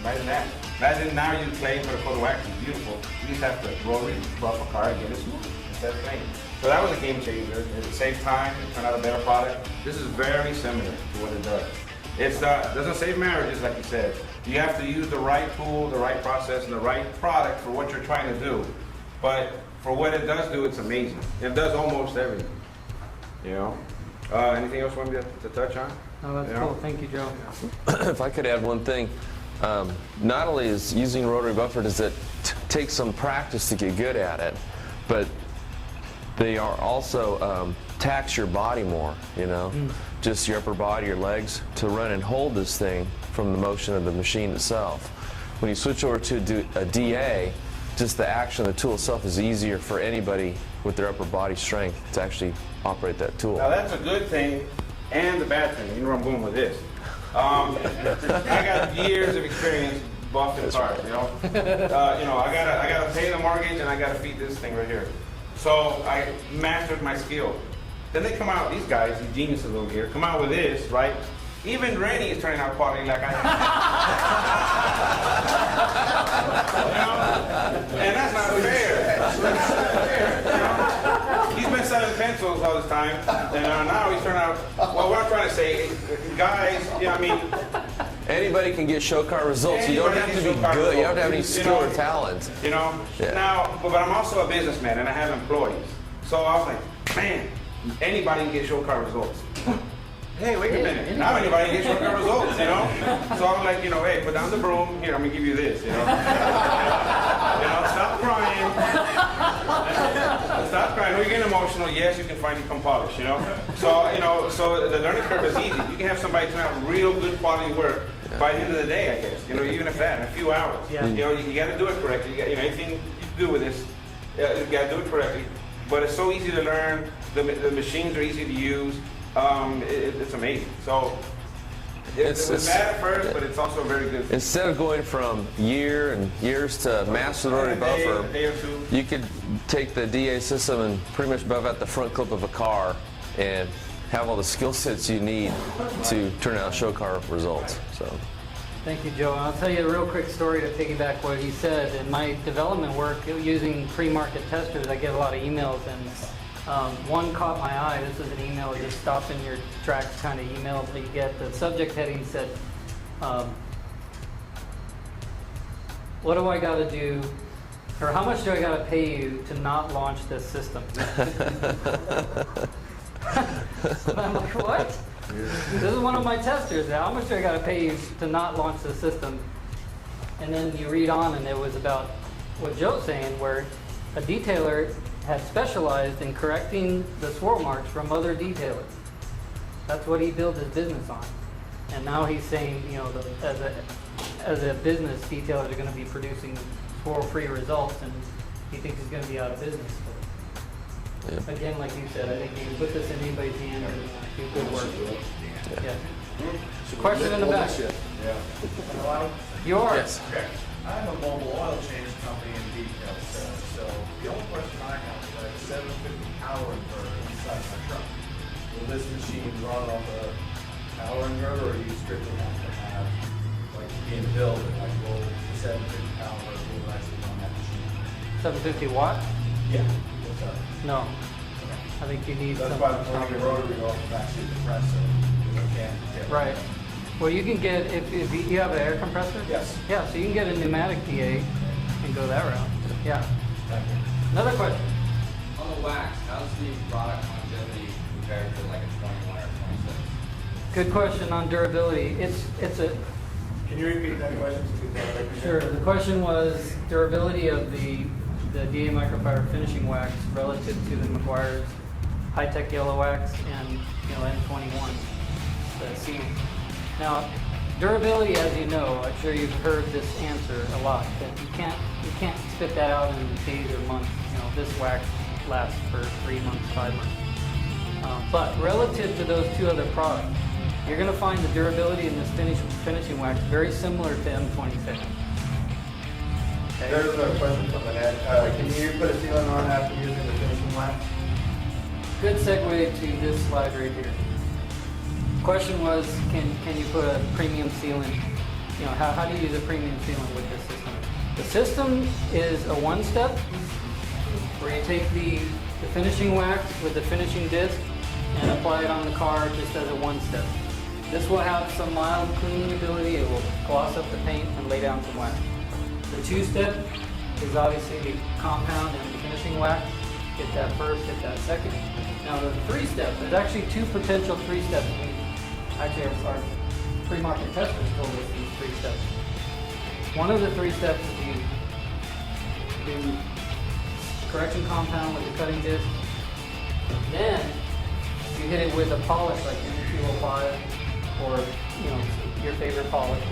Imagine that. Imagine now you clay for the coat of wax, it's beautiful. You just have to rotary buff a car and get it smooth instead of clay. So that was a game changer. It saved time, it turned out a better product. This is very similar to what it does. It doesn't save marriages, like you said. You have to use the right tool, the right process, and the right product for what you're trying to do. But for what it does do, it's amazing. It does almost everything. You know? Anything else you want me to touch on? Oh, that's You know? cool. Thank you, Joe. If I could add one thing, not only is using rotary buffer, does it take some practice to get good at it, but they are also tax your body more, you know, just your upper body, your legs, to run and hold this thing from the motion of the machine itself. When you switch over to a DA, just the action of the tool itself is easier for anybody with their upper body strength to actually operate that tool. Now that's a good thing and the bad thing. You know where I'm going with this. I got years of experience buffing cars, you know. I gotta pay the mortgage and I gotta feed this thing right here. So I mastered my skill. Then they come out, these guys, these geniuses over here, come out with this, right? Even Renny is turning out quality like I am. And that's not fair. That's not fair. You know? He's been selling pencils all this time, and now he's turning out. Well, what I'm trying to say, guys, you know, I mean, anybody can get show car results. You don't have to be good. You don't have to have any skill or talent. You know. Yeah. Now, but I'm also a businessman, and I have employees. So I was like, man, anybody can get show car results. Hey, wait a minute. Now anybody can get show car results, you know? So I'm like, hey, put down the broom. Here, I'm going to give you this, you know? Stop crying. Stop crying. When you're getting emotional, yes, you can finally come polish, you know? So, so the learning curve is easy. You can have somebody turn out real good quality work by the end of the day, I guess. Even if that, in a few hours. Yeah. You got to do it correctly. You got, anything you do with this, you got to do it correctly. But it's so easy to learn. The machines are easy to use. It's amazing. So it's bad at first, but it's also very good. Instead of going from years to master the rotary buffer, you could take the DA system and pretty much buff out the front clip of a car and have all the skill sets you need to turn out show car results. So. Thank you, Joe. I'll tell you a real quick story to piggyback what he said. In my development work, using pre-market testers, I get a lot of emails, and one caught my eye. This is an email, just stop in your tracks kind of email that you get. The subject heading said, what do I got to do, or how much do I got to pay you to not launch this system? And I'm like, what? This is one of my testers. How much do I got to pay you to not launch the system? And then you read on, and it was about what Joe's saying, where a detailer had specialized in correcting the swirl marks from other detailers. That's what he built his business on. And now he's saying, as a business, detailers are going to be producing swirl-free results, and he thinks he's going to be out of business. But again, like you said, I think you can put this in anybody's hand and do good work. Yeah. Question in the back. Yeah. Yours. Yes. Okay. I'm a mobile oil change company in detail sales. So the only question I have is I have a 750 power inverter inside my truck. Will this machine run off a power inverter, or do you strictly have to have, like, being built, like, will the 750 power will actually run that machine? 750 watt? Yeah. What's that? No. I think you need That's some. why I'm pulling the rotary off the back seat compressor. Because I can't get Right. Well, you can get, if you have an air compressor? Yes. Yeah, so you can get a pneumatic DA and go that route. Yeah. Thank you. Another question. On the wax, how's the product longevity compared to like a 21 or 26? Good question on durability. It's a, Can you repeat that question? sure, the question was durability of the DA microfiber finishing wax relative to the Meguiar's high-tech yellow wax and N21, the seam. Now, durability, as you know, I'm sure you've heard this answer a lot, that you can't spit that out in days or months. This wax lasts for 3 months, 5 months. But relative to those two other products, you're going to find the durability in this finishing wax very similar to M26. Okay? There's a question from the net. Can you put a sealant on after using the finishing wax? Good segue to this slide right here. Question was, can you put a premium sealant? How do you use a premium sealant with this system? The system is a one-step where you take the finishing wax with the finishing disc and apply it on the car just as a one-step. This will have some mild cleaning ability. It will gloss up the paint and lay down some wax. The two-step is obviously the compound and the finishing wax. Get that first, get that second. Now the three-step, there's actually two potential three-steps. Actually, our pre-market testers told us these three steps. one of the 3 steps is you do correction compound with the cutting disc. Then you hit it with a polish like M205 or your favorite polish,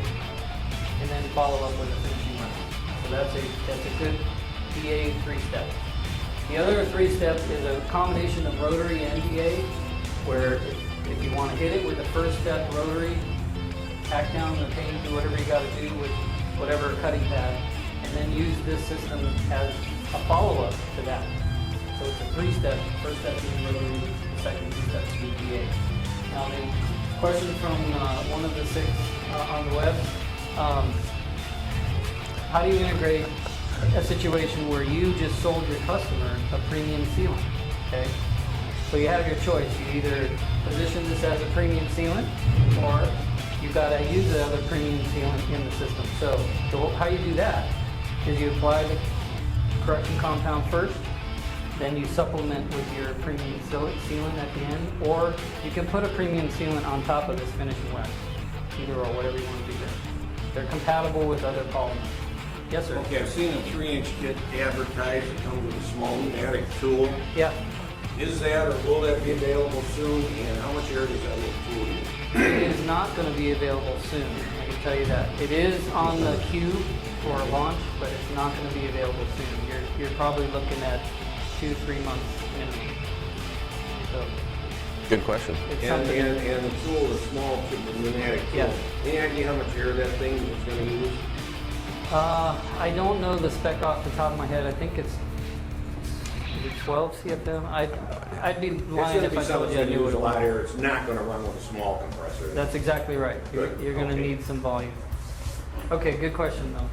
and then follow up with a finishing round. So that's a good DA 3-step. The other 3 steps is a combination of rotary and DA, where if you want to hit it with the first step rotary, tack down the paint, do whatever you got to do with whatever cutting pad, and then use this system as a follow-up to that. So it's a 3-step. First step being rotary, the second 2 steps being DA. Now the question from one of the 6 on the web, how do you integrate a situation where you just sold your customer a premium sealant? Okay, so you have your choice. You either position this as a premium sealant, or you've got to use the other premium sealant in the system. So how you do that is you apply the correction compound first, then you supplement with your premium sealant at the end, or you can put a premium sealant on top of this finishing wax, either or, whatever you want to do there. They're compatible with other polymers. Yes, sir. Okay, I've seen a 3-inch kit advertised that comes with a small pneumatic tool. Yeah. Is that, or will that be available soon? And how much air does that little tool use? It is not going to be available soon, I can tell you that. It is on the queue for launch, but it's not going to be available soon. You're probably looking at 2-3 months minimum. So, Good question. it's And something. the tool, the small pneumatic tool. Yeah. Any idea how much air that thing is going to use? I don't know the spec off the top of my head. I think it's 12 CFM. I'd be lying if I told you I knew it. A lot of air. It's not going to run with a small compressor. That's exactly right. You're going to need some volume. Okay, good question though.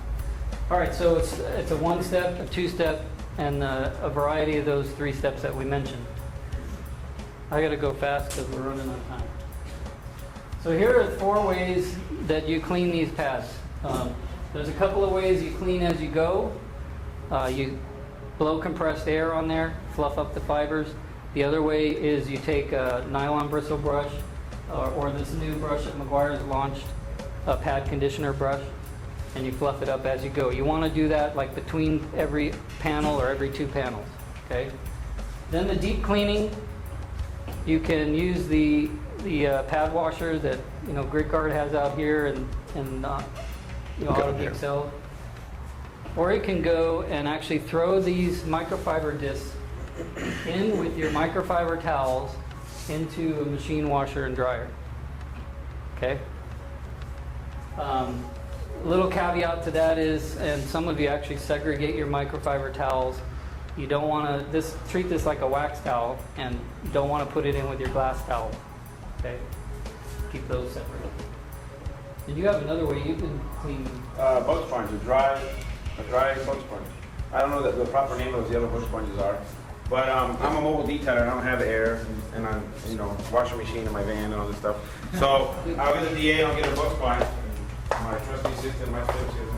All right, so it's a 1-step, a 2-step, and a variety of those 3 steps that we mentioned. I got to go fast because we're running out of time. So here are 4 ways that you clean these pads. There's a couple of ways you clean as you go. You blow compressed air on there, fluff up the fibers. The other way is you take a nylon bristle brush or this new brush that Meguiar's launched, a pad conditioner brush, and you fluff it up as you go. You want to do that like between every panel or every 2 panels. Okay. Then the deep cleaning, you can use the pad washer that GridGuard has out here and Autogeek's sells. Or you can go and actually throw these microfiber discs in with your microfiber towels into a machine washer and dryer. Okay. Little caveat to that is, and some of you actually segregate your microfiber towels. You don't want to treat this like a wax towel, and you don't want to put it in with your glass towel. Okay. Keep those separate. And you have another way you can clean. Bug sponge, a dry bug sponge. I don't know the proper name of those yellow bug sponges are, but I'm a mobile detailer. I don't have air, and I'm washing machine in my van and all this stuff. So I'll get a DA, I'll get a bug sponge. My trusty 6th and my Phillips is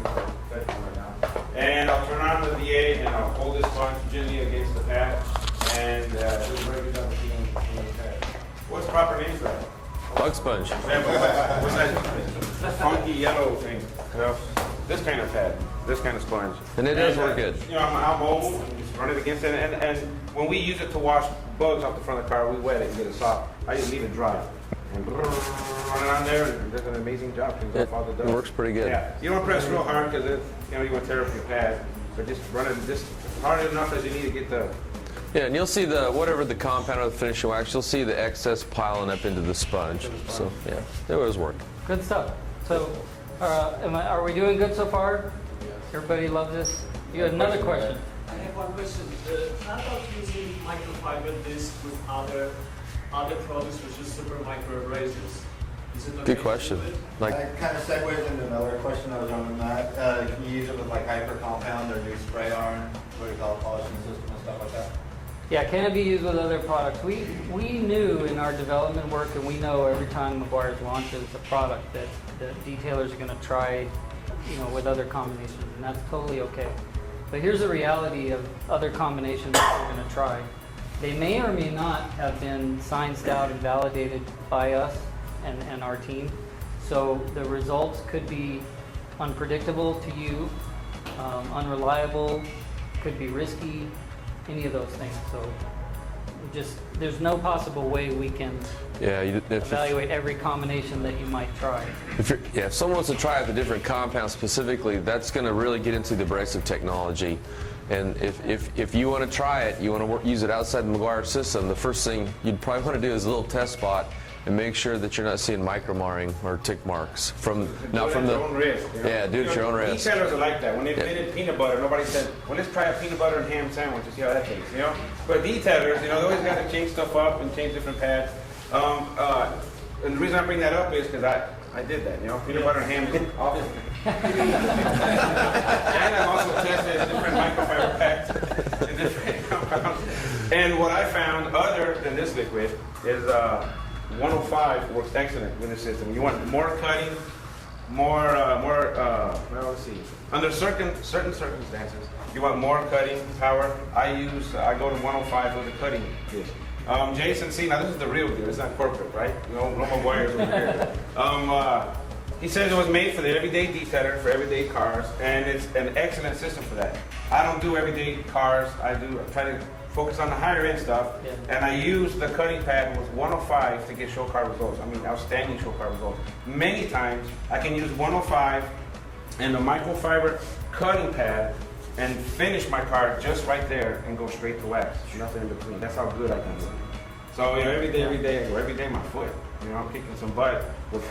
right now. And I'll turn on the DA and I'll hold this sponge gently against the pad, and it'll break it down between the pad. What's the proper name for that? Bug sponge. What's that funky yellow thing? This kind of pad, this kind of sponge. And it does work good. I'm mobile, and just run it against it. And when we use it to wash bugs off the front of the car, we wet it and get it soft. I just leave it dry. And run it on there, and it does an amazing job. It works pretty good. Yeah, you don't press real hard because you want to tear up your pad. But just run it just hard enough as you need to get the. Yeah, and you'll see whatever the compound or the finishing wax, you'll see the excess piling up into the sponge. So yeah, it always work. Good stuff. So, are we doing good so far? Everybody loves this? You had another question. I have one question. How about using microfiber disc with other products, which is super micro abrasives? Is it okay Good question. That kind of segues into another question I was on that. Can you use it with like hyper compound or new spray iron, what do you call it, polishing system and stuff like that? Yeah, can it be used with other products? We knew in our development work, and we know every time Meguiar's launches a product that detailers are going to try, with other combinations, and that's totally okay. But here's the reality of other combinations that we're going to try. They may or may not have been scienced out and validated by us and our team. So the results could be unpredictable to you, unreliable, could be risky, any of those things. So just there's no possible way we can evaluate every combination that you might try. If someone wants to try out the different compounds specifically, that's going to really get into the abrasive technology. And if you want to try it, you want to use it outside the Meguiar system, the first thing you'd probably want to do is a little test spot and make sure that you're not seeing micro marring or tick marks from the own risk. You know? Yeah, do it at your own risk. Detailers are like that. When they did peanut butter, nobody said, "Well, let's try a peanut butter and ham sandwich and see how that tastes." You know, but detailers, they always got to change stuff up and change different pads. And the reason I bring that up is because I did that. You know, peanut butter and ham, obviously. And I've also tested different microfiber packs and different compounds. And what I found, other than this liquid, is 105 works excellent with the system. You want more cutting, well, let's see. Under certain circumstances, you want more cutting power. I go to 105 with the cutting kit. Jason, see, now this is the real deal. It's not corporate, right? No more wires over here. He says it was made for the everyday detailer, for everyday cars, and it's an excellent system for that. I don't do everyday cars. I try to focus on the higher end stuff, and I use the cutting pad with 105 to get show car results. I mean, outstanding show car results. Many times, I can use 105 and the microfiber cutting pad and finish my car just right there and go straight to wax. Nothing in between. That's how good I can do it. So, you know, every day my foot. You know, I'm kicking some butt with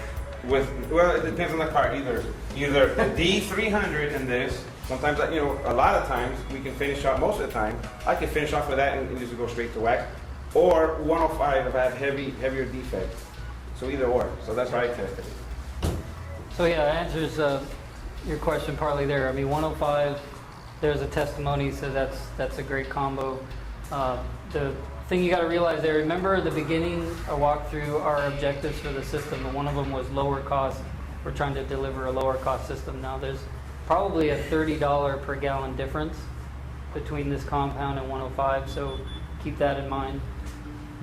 well, it depends on the car. Either the D300 in this. Sometimes, you know, a lot of times we can finish off. Most of the time, I can finish off with that and just go straight to wax, or 105 if I have heavier defects. So either or. So that's why I tested it. So yeah, that answers your question partly there. I mean, 105. There's a testimony, so that's a great combo. The thing you got to realize there. Remember at the beginning, I walked through our objectives for the system, and one of them was lower cost. We're trying to deliver a lower cost system. Now there's probably a $30 per gallon difference between this compound and 105, so keep that in mind.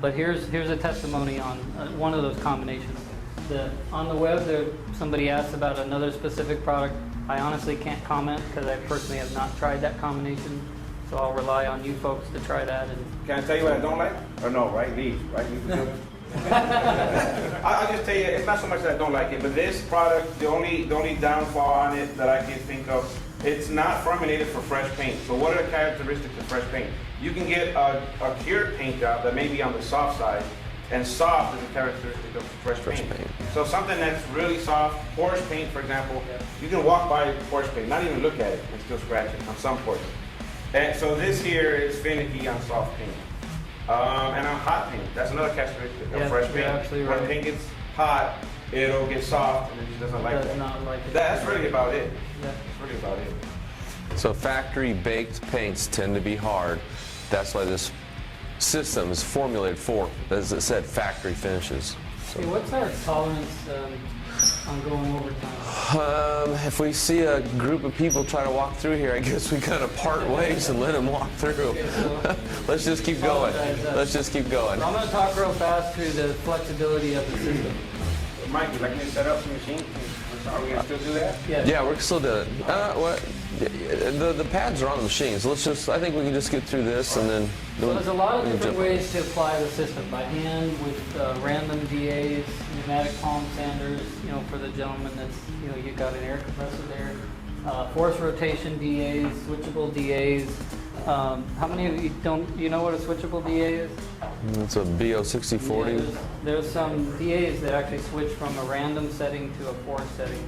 But here's a testimony on one of those combinations. On the web, somebody asked about another specific product. I honestly can't comment because I personally have not tried that combination, so I'll rely on you folks to try that. And can I tell you what I don't like? Or no, right? Leave the building. I'll just tell you, it's not so much that I don't like it, but this product, the only downfall on it that I can think of, it's not formulated for fresh paint. So what are the characteristics of fresh paint? You can get a cured paint job that may be on the soft side, and soft is a characteristic of fresh paint. So something that's really soft, porous paint, for example, you can walk by porous paint, not even look at it, and still scratch it on some portions. And so this here is finicky on soft paint. And on hot paint, that's another characteristic of fresh paint. Absolutely right. When paint gets hot, it'll get soft, and it just doesn't like that. Not like it. That's really about it. Yeah. That's really about it. So factory baked paints tend to be hard. That's why this system is formulated for, as it said, factory finishes. So. Hey, what's our tolerance on going over time? If we see a group of people try to walk through here, I guess we kind of part ways and let them walk through. Okay, so Let's just keep going. Let's just keep going. I'm going to talk real fast through the flexibility of the system. Mike, would you like me to set up some machines? Are we going to still do that? Yeah, we're still doing it. The pads are on the machines. I think we can just get through this and then. So there's a lot of different ways to apply the system. By hand, with random DAs, pneumatic palm sanders, you know, for the gentleman that's, you know, you got an air compressor there. Force rotation DAs, switchable DAs. How many of you know what a switchable DA is? It's a BO6040. Yeah, there's some DAs that actually switch from a random setting to a force setting.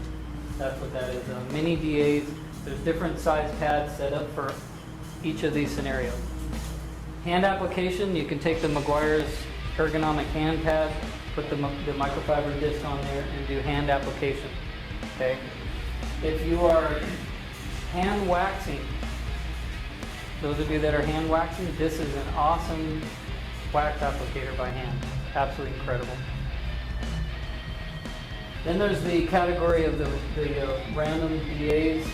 That's what that is. Mini DAs. There's different size pads set up for each of these scenarios. Hand application, you can take the Meguiar's ergonomic hand pad, put the microfiber disc on there, and do hand application. Okay. If you are hand waxing, those of you that are hand waxing, this is an awesome wax applicator by hand. Absolutely incredible. Then there's the category of the random DAs.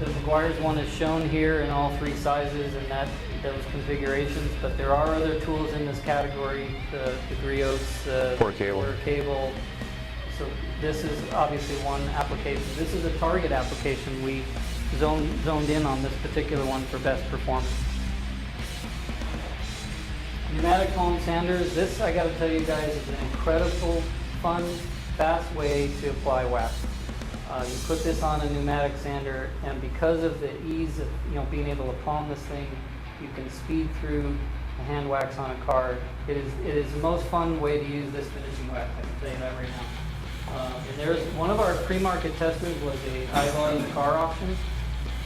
The Meguiar's one is shown here in all three sizes and those configurations, but there are other tools in this category, the griots, quarter cable. So this is obviously one application. This is a target application. We zoned in on this particular one for best performance. Pneumatic foam sanders. This, I got to tell you guys, is an incredible, fun, fast way to apply wax. You put this on a pneumatic sander, and because of the ease of being able to palm this thing, you can speed through a hand wax on a car. It is the most fun way to use this finishing wax. I can tell you that right now. And there's one of our pre-market testers was a high volume car auction,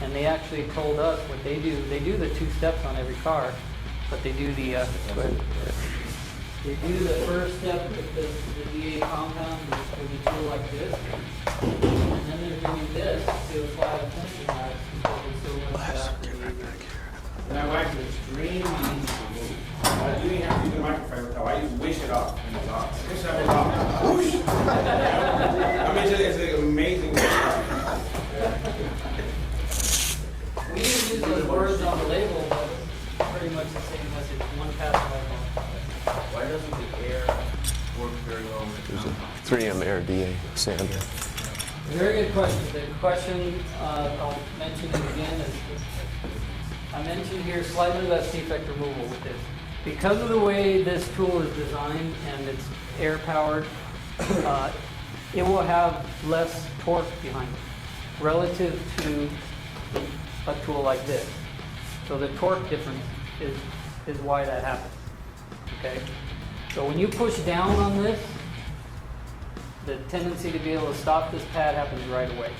and they actually told us what they do. They do the 2 steps on every car, but they do the first step with the DA compound with a tool like this, and then they're doing this to apply the finishing wax until they still want to And that wax is extremely easy to remove. You didn't have to use the microfiber towel. I just wish it off and it's off. Wish that was off. Whoosh! I mean, it's an amazing. We didn't use those words on the label, but pretty much the same message. One pass right. Why doesn't the air work very well with There's a 3M Air DA sander. Very good question. The question, I'll mention it again, is I mentioned here slightly less defect removal with this. Because of the way this tool is designed and it's air powered, it will have less torque behind it relative to a tool like this. So the torque difference is why that happens. Okay? So when you push down on this, the tendency to be able to stop this pad happens right away.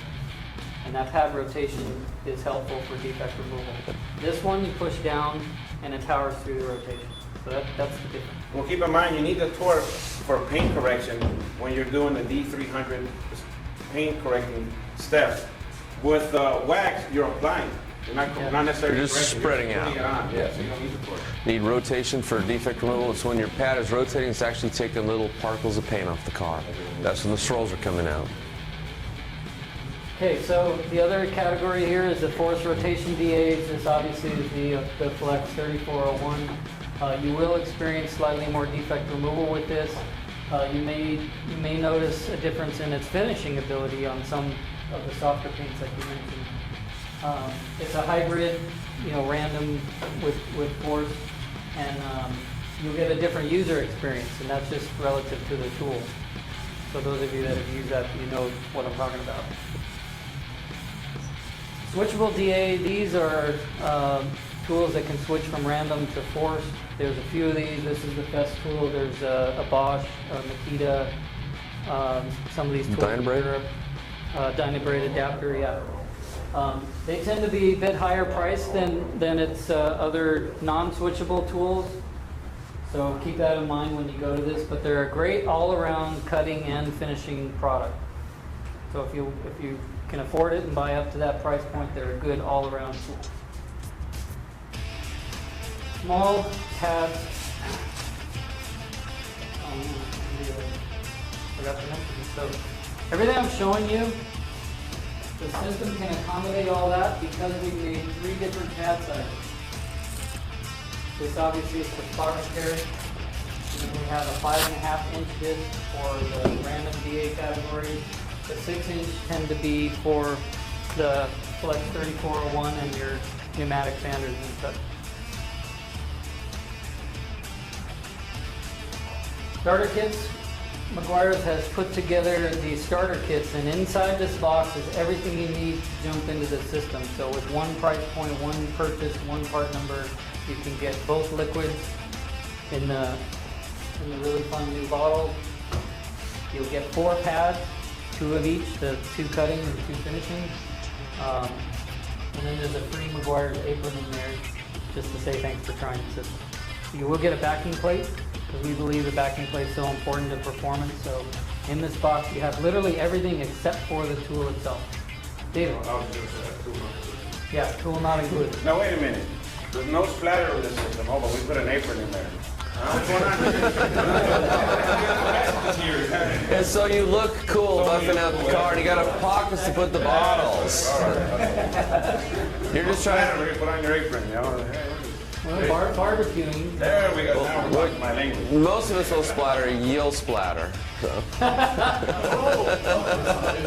And that pad rotation is helpful for defect removal. This one you push down and it powers through the rotation. So that's the difference. Well, keep in mind, you need the torque for paint correction when you're doing the D300 paint correcting steps. With wax, you're applying. You're not necessarily You're just spreading out. Yeah, so you don't need the torque. Need rotation for defect removal. It's when your pad is rotating, it's actually taking little particles of paint off the car. That's when the swirls are coming out. Okay, so the other category here is the force rotation DAs. This obviously is the Flex 3401. You will experience slightly more defect removal with this. You may notice a difference in its finishing ability on some of the softer paints like you mentioned. It's a hybrid, random with force, and you'll get a different user experience, and that's just relative to the tool. So those of you that have used that, you know what I'm talking about. Switchable DA, these are tools that can switch from random to forced. There's a few of these. This is the best tool. There's a Bosch, a Makita, some of these tools. Dynabrade? Dynabrade adapter, yeah. They tend to be a bit higher priced than its other non-switchable tools. So keep that in mind when you go to this, but they're a great all-around cutting and finishing product. So if you can afford it and buy up to that price point, they're a good all-around tool. Small tabs. Forgot to mention. So everything I'm showing you, the system can accommodate all that because we made 3 different pad sizes. This obviously is for spot repair. And then we have a 5.5 inch disc for the random DA category. The 6 inch tend to be for the Flex 3401 and your pneumatic sanders and such. Starter kits. Meguiar's has put together these starter kits, and inside this box is everything you need to jump into the system. So with one price point, one purchase, one part number, you can get both liquids in the really fun new bottle. You'll get 4 pads, 2 of each, the 2 cutting and 2 finishing. And then there's a free Meguiar's apron in there, just to say thanks for trying the system. You will get a backing plate, because we believe the backing plate is so important to performance. So in this box, you have literally everything except for the tool itself. David? Yeah, tool not included. Now wait a minute. There's no splatter with the system. Hold on, we put an apron in there. What's going on? And so you look cool buffing out the car, and you got a pockets to put the bottles. You're just trying to put on your apron, Well, barbecuing. There we go. Now we're talking my language. Most of us will splatter, you'll splatter. So. Is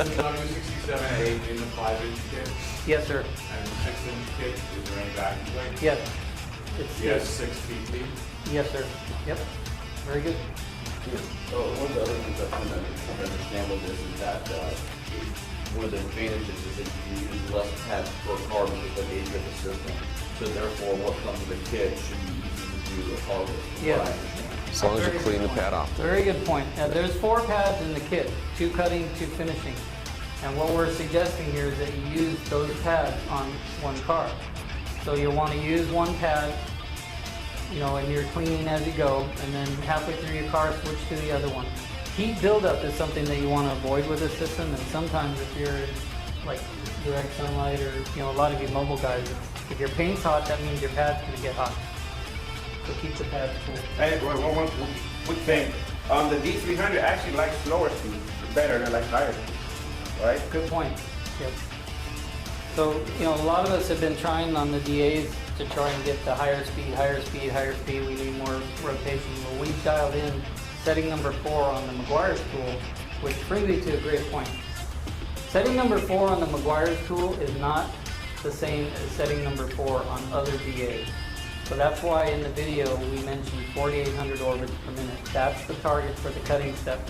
the W67A in the 5-inch kit Yes, sir. and the 6-inch kit? Is there any vacuum plate? Yes. It's Yes, 6 pt. Yes, sir. Yep. Very good. So one of the other things I couldn't understand with this is that one of the advantages is that you use less pads per car because of the age of the system. So therefore, what comes with the kit should be easy to do the car with. Yes. As long as you clean the pad off. Very good point. There's 4 pads in the kit, 2 cutting, 2 finishing. And what we're suggesting here is that you use those pads on one car. So you'll want to use one pad, and you're cleaning as you go, and then halfway through your car, switch to the other one. Heat buildup is something that you want to avoid with this system, and sometimes if you're like direct sunlight or, a lot of you mobile guys, if your paint's hot, that means your pad's going to get hot. So keep the pads cool. Hey, one quick thing. The D300 actually likes slower speed better than like higher speed, right? Good point. Yep. So, a lot of us have been trying on the DAs to try and get the higher speed, higher speed, higher speed. We need more rotation. Well, we've dialed in setting number 4 on the Meguiar's tool, which brings me to a great point. Setting number 4 on the Meguiar's tool is not the same as setting number 4 on other DAs. So that's why in the video we mentioned 4,800 orbits per minute. That's the target for the cutting step.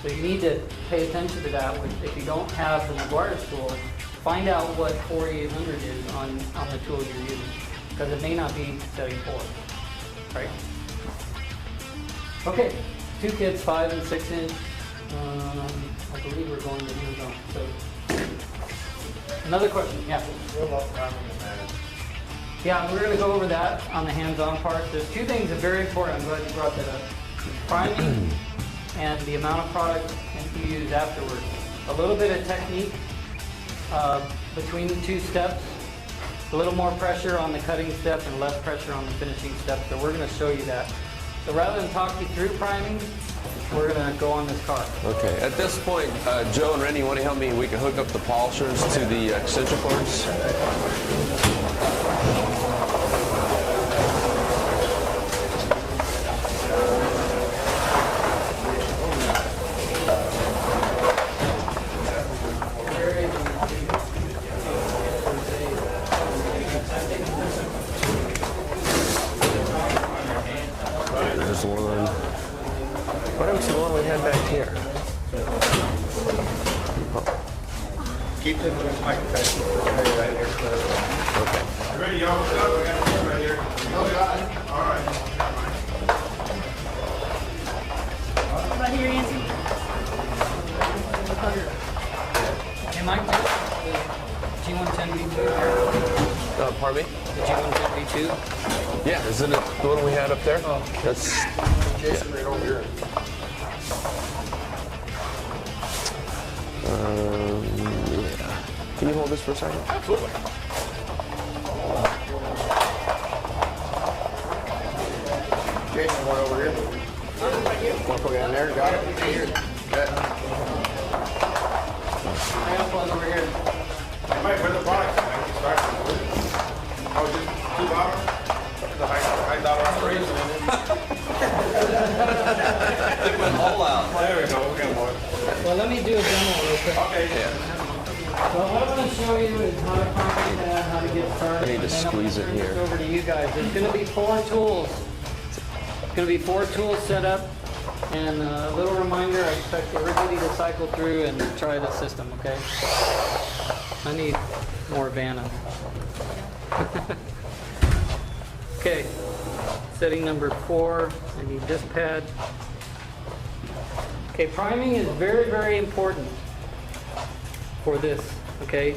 So you need to pay attention to that. If you don't have the Meguiar's tool, find out what 4,800 is on the tool you're using, because it may not be setting 4, right? Okay, 2 kits, 5 and 6 inch. I believe we're going to move on. So, another question, yeah. Yeah, we're going to go over that on the hands-on part. There's 2 things that are very important. I'm glad you brought that up. Priming and the amount of product you use afterwards. A little bit of technique between the 2 steps. A little more pressure on the cutting step and less pressure on the finishing step. So we're going to show you that. So rather than talk you through priming, we're going to go on this car. Okay, at this point, Joe and Renny, you want to help me? We can hook up the polishers to the extension cords. There's one. What happened to the one we had back here? Keep it like that. Right here. Okay. Ready, y'all? What's up? We got one right here. Oh, God. All right. Right here, Nancy. Hey, Mike, G110V2. Pardon me? The G110V2? Yeah, isn't it the one we had up there? Oh. That's Jason, right over here. yeah. Can you hold this for a second? Absolutely. Jason, one over here. Want to put it in there? Got it? Here. Good. I got one over here. Hey, Mike, where's the product? Oh, just $2? It's a high dollar operation. There we go. We're getting more. Well, let me do a demo real quick. Okay. Yeah. So what I'm going to show you is how to prime that, how to get started. I need to and then I'm squeeze gonna it turn this here. over to you guys. There's going to be 4 tools. It's going to be 4 tools set up. And a little reminder, I expect everybody to cycle through and try the system, okay? I need more Vanna. Okay, setting number 4, I need this pad. Okay, priming is very, very important for this, okay?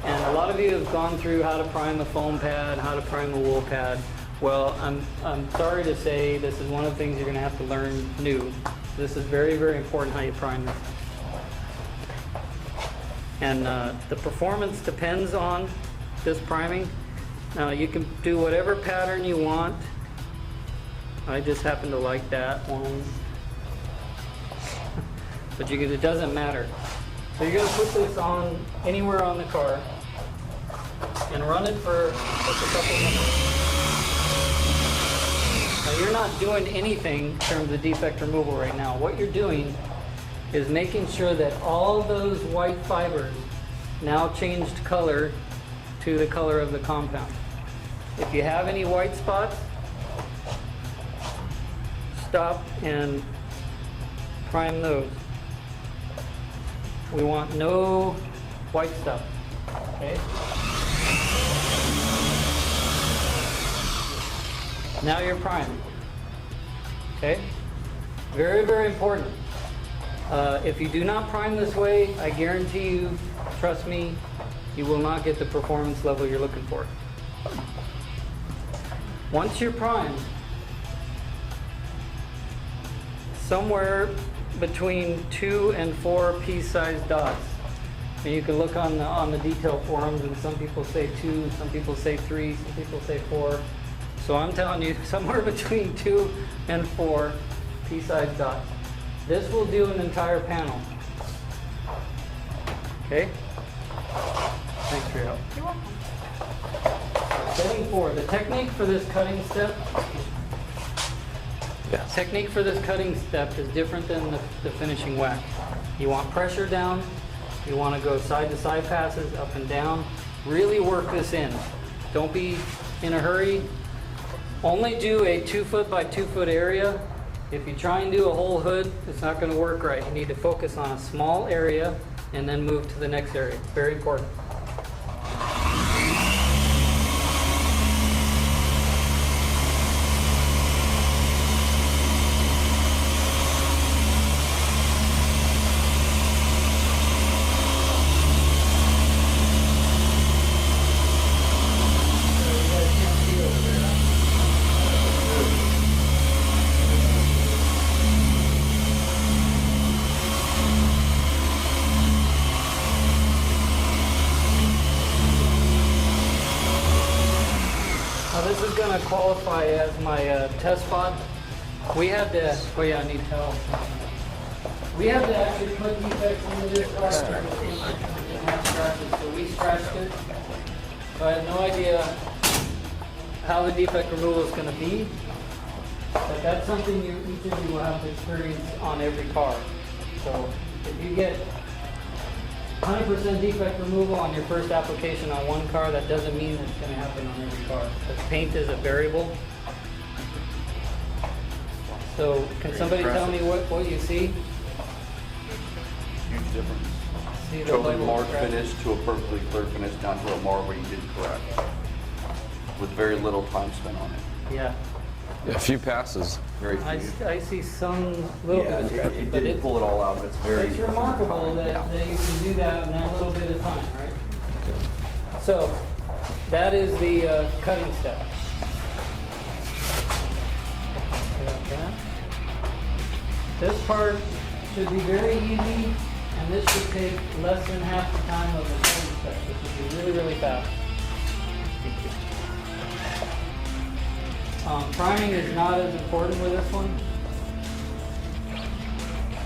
And a lot of you have gone through how to prime a foam pad, how to prime a wool pad. Well, I'm sorry to say this is one of the things you're going to have to learn new. This is very, very important how you prime this. And the performance depends on this priming. Now you can do whatever pattern you want. I just happen to like that one. But it doesn't matter. So you're going to put this on anywhere on the car and run it for just a couple minutes. you're not doing anything in terms of defect removal right now. What you're doing is making sure that all those white fibers now changed color to the color of the compound. If you have any white spots, stop and prime those. We want no white stuff, okay? Now you're primed, okay? Very, very important. If you do not prime this way, I guarantee you, trust me, you will not get the performance level you're looking for. Once you're primed, somewhere between 2 and 4 pea-sized dots. And you can look on the detail forums, and some people say 2, some people say 3, some people say 4. So I'm telling you, somewhere between 2 and 4 pea-sized dots. This will do an entire panel. Okay? Thanks for your help. You're welcome. Setting 4. The technique for this cutting step. Technique for this cutting step is different than the finishing wax. You want pressure down. You want to go side to side passes, up and down. Really work this in. Don't be in a hurry. Only do a 2 foot by 2 foot area. If you try and do a whole hood, it's not going to work right. You need to focus on a small area and then move to the next area. Very important. This is going to qualify as my test spot. We had to, oh yeah, I need towels. We had to actually put defects into this car. It had scratches, so we scratched it. So I have no idea how the defect removal is going to be, but that's something each of you will have to experience on every car. So if you get 100% defect removal on your first application on one car, that doesn't mean it's going to happen on every car. Because paint is a variable. So can somebody tell me what you see? Huge difference. See the Totally level marred of scratch? finish to a perfectly clear finish down to a mar where you did correct. With very little time spent on it. Yeah. A few passes. Very few. I see some little bit of scratch, It but didn't pull it all out, but it's very... it's remarkable that you can do that in that little bit of time, right? So that is the cutting step. Like that. This part should be very easy, and this should take less than half the time of the cutting step. This should be really, really fast. Priming is not as important with this one.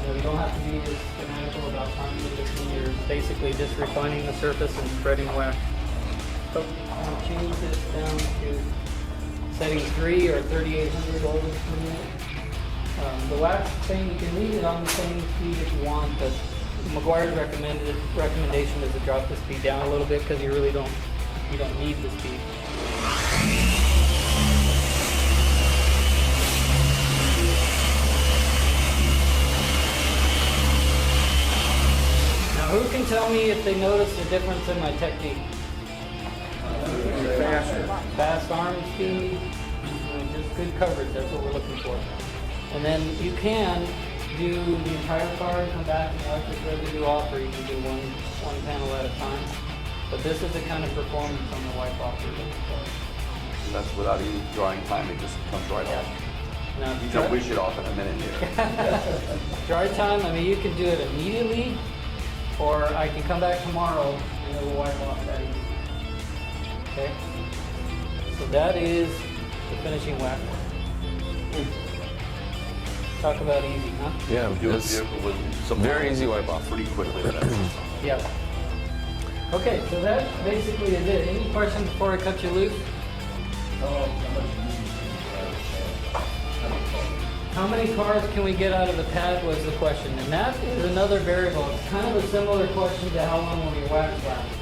You don't have to be as fanatical about priming with this one. You're basically just refining the surface and spreading wax. So I'm going to change this down to setting 3 or 3,800 volts per minute. The wax thing, you can leave it on the same speed if you want, but Meguiar's recommendation is to drop the speed down a little bit because you really don't need the speed. Who can tell me if they notice the difference in my technique? Fast arm speed, just good coverage, that's what we're looking for. And then you can do the entire car, come back and electric residue off, or you can do one panel at a time. But this is the kind of performance on the wipe off we're looking for. That's without even drying time, it just comes right off. Now, You can wish it off in a minute here. dry time, I mean, you can do it immediately, or I can come back tomorrow and it will wipe off that easy. Okay? So that is the finishing wax. Talk about easy, huh? Yeah, it's very easy wipe off. Pretty quickly. Yep. Okay, so that basically is it. Any questions before I cut you loose? how many cars can we get out of the pad was the question, and that is another variable. It's kind of a similar question to how long will your wax last.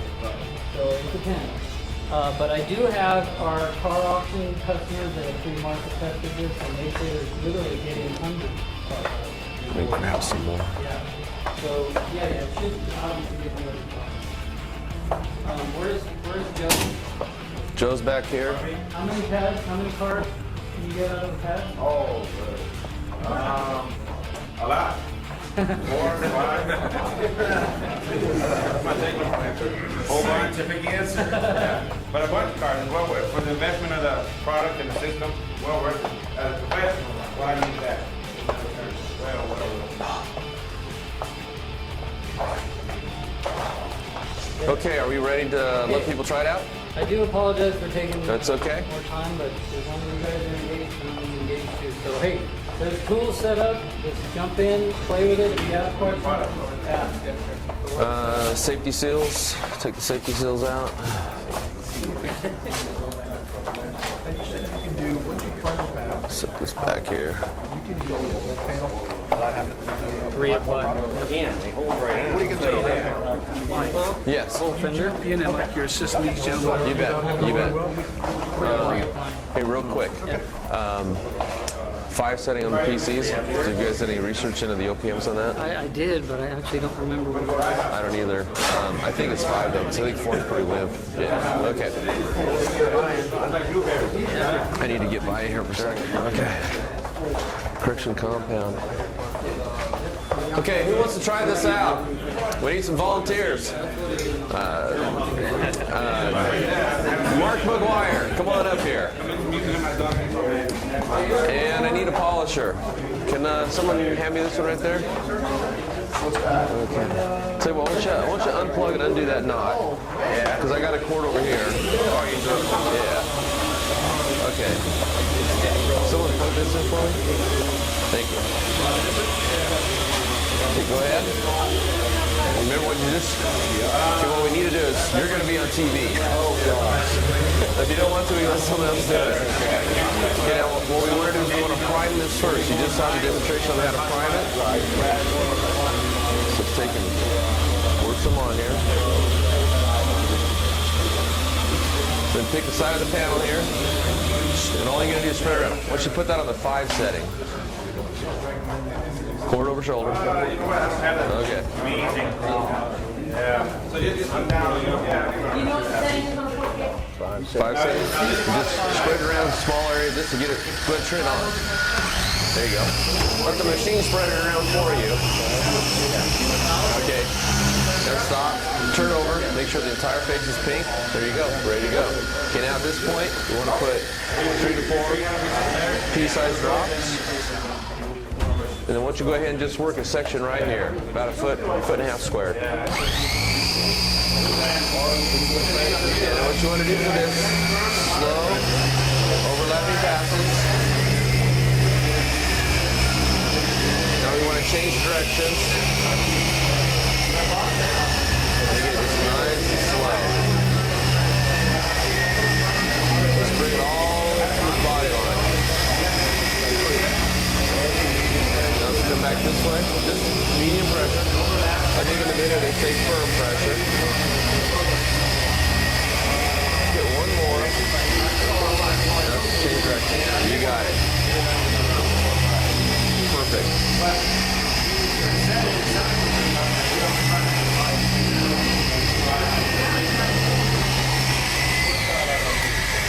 So it depends. But I do have our car auction customers that have pre-market tested this, and they say they're literally getting hundreds of cars. Let me grab some more. Yeah. So yeah, it should obviously get more. Where's Joe? Joe's back here. How many pads? How many cars can you get out of the pad? Oh, a lot. 4 or 5. Whole bunch. Scientific answer. Yeah. But a bunch of cars is well worth for the investment of the product and the system. Well worth it. As a professional, why need that? Well, whatever. Okay, are we ready to let people try it out? I do apologize for taking That's okay. more time, but as long as you guys are engaged, I'm engaged too. So hey, there's tools set up. Just jump in, play with it. If you have questions, ask. Safety seals. Take the safety seals out. Set this back here. Again, they hold right in. What are you going to say there? Yes. Jump in and like your assistant these gentlemen. You bet. You bet. Hey, real quick. 5 setting on the PCs. Did you guys do any research into the OPMs on that? I did, but I actually don't remember what it was. I don't either. I think it's 5 though, because I think 4 is pretty limp. Yeah. Okay. I need to get by here for a second. Okay. Friction compound. Okay, who wants to try this out? We need some volunteers. Mark Meguiar, come on up here. And I need a polisher. Can someone hand me this one right there? Okay. Tell you what, why don't you unplug and undo that knot? Yeah. Because I got a cord over here. Yeah. Okay. Someone plug this in for me? Thank you. Okay, go ahead. Remember what you just... Okay, what we need to do is, you're going to be on TV. If you don't want to, we let someone else do it. Okay, now what we want to do is we want to prime this first. You just saw the demonstration on how to prime it. So let's take and work some on here. Then pick the side of the panel here. And all you're going to do is spread it around. Once you put that on the 5 setting, cord over shoulder. Okay. Yeah. So you just come down. You know what the setting is on 4K? 5 seconds. Just spread it around a small area just to get it. Go ahead, turn it on. There you go. Let the machine spread it around for you. Okay. Now stop. Turn over. Make sure the entire face is pink. There you go. Ready to go. Okay, now at this point, you want to put 3 to 4 pea-sized drops. And then once you go ahead and just work a section right here, about a foot and a half squared. And what you want to do for this, slow, overlapping passes. Now we want to change directions. Make it just nice and slow. Let's bring it all to the body line. Come back this way, just medium pressure. I think in the video they say firm pressure. Get one more. That's change direction. You got it. Perfect.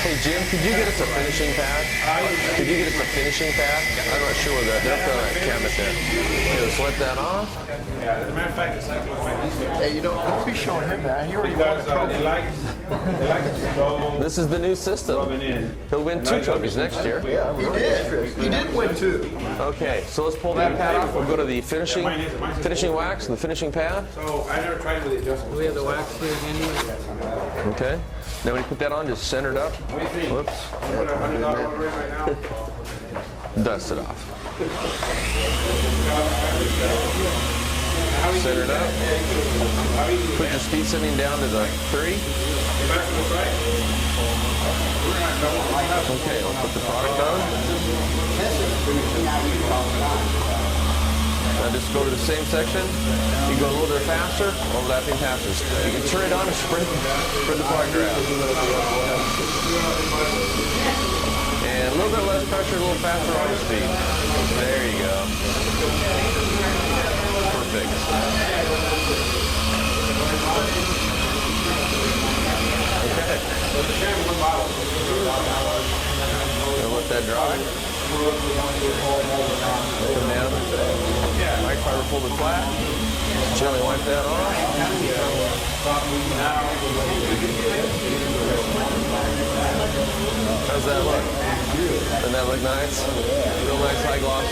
Hey Jim, could you get us a finishing pad? Could you get us a finishing pad? I'm not sure where they're throwing that cabinet there. Just let that off. Yeah, as a matter of fact, it's like Hey, you don't be showing him that. He already won a trophy. This is the new system. He'll win 2 trophies next year. Yeah, he did. He did win 2. Okay, so let's pull that pad off. We'll go to the finishing wax and the finishing pad. So I never tried with it just. Do we have the wax here handy? Okay. Now when you put that on, just center it up. Whoops. Dust it off. Center it up. Put your speed setting down to the 3. Okay, I'll put the product on. Now just go to the same section. You go a little bit faster, overlapping passes. You can turn it on and spread the product around. And a little bit less pressure, a little faster on your speed. There you go. Perfect. Okay. Gonna let that dry. Come down. Microfiber folded flat. Gently wipe that off. How's that look? Doesn't that look nice? Real nice high gloss.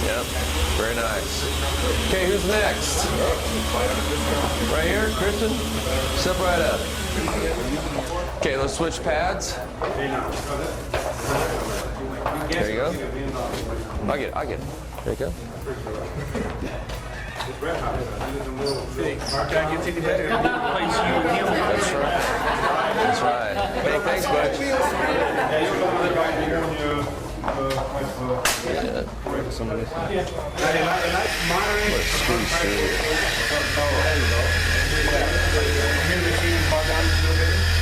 Yep. Very nice. Okay, who's next? Right here, Kristen? Step right up. Okay, let's switch pads. There you go. I get it. There you go. That's right. Hey, thanks, bud.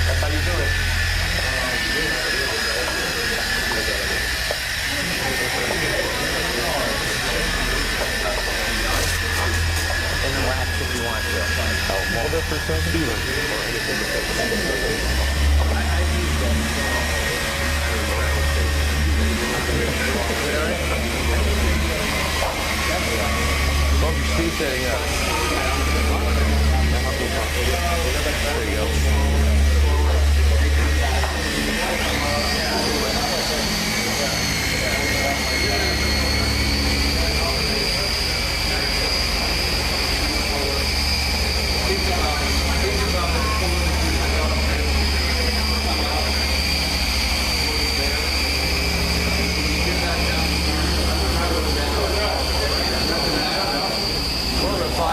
That's how you do it. And then wax if you want to. Mold it for some feeling or anything to take Both your speed setting up. There you go.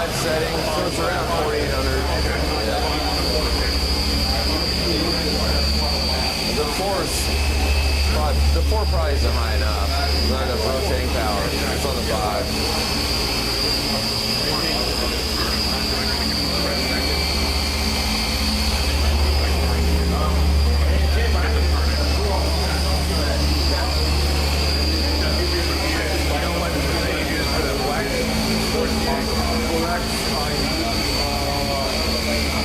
Setting, so it's around 4,800. Yeah. The four probably isn't high enough. Not enough rotating power. It's on the 5.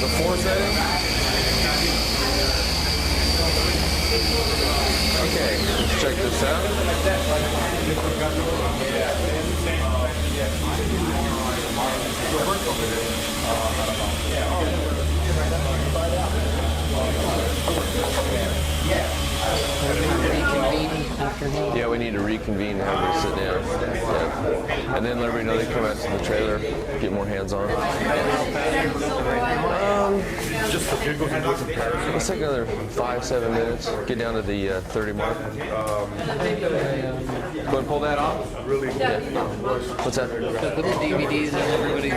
The 4 setting? Okay, let's check this out. Yeah, we need to reconvene and have them sit down. Yeah. And then let everybody know they come out to the trailer, get more hands on. Just for giggles and good comparison. Let's take another 5-7 minutes. Get down to the 30 mark. Go ahead and pull that off. Really? Yeah. What's that? Put the DVDs and everybody.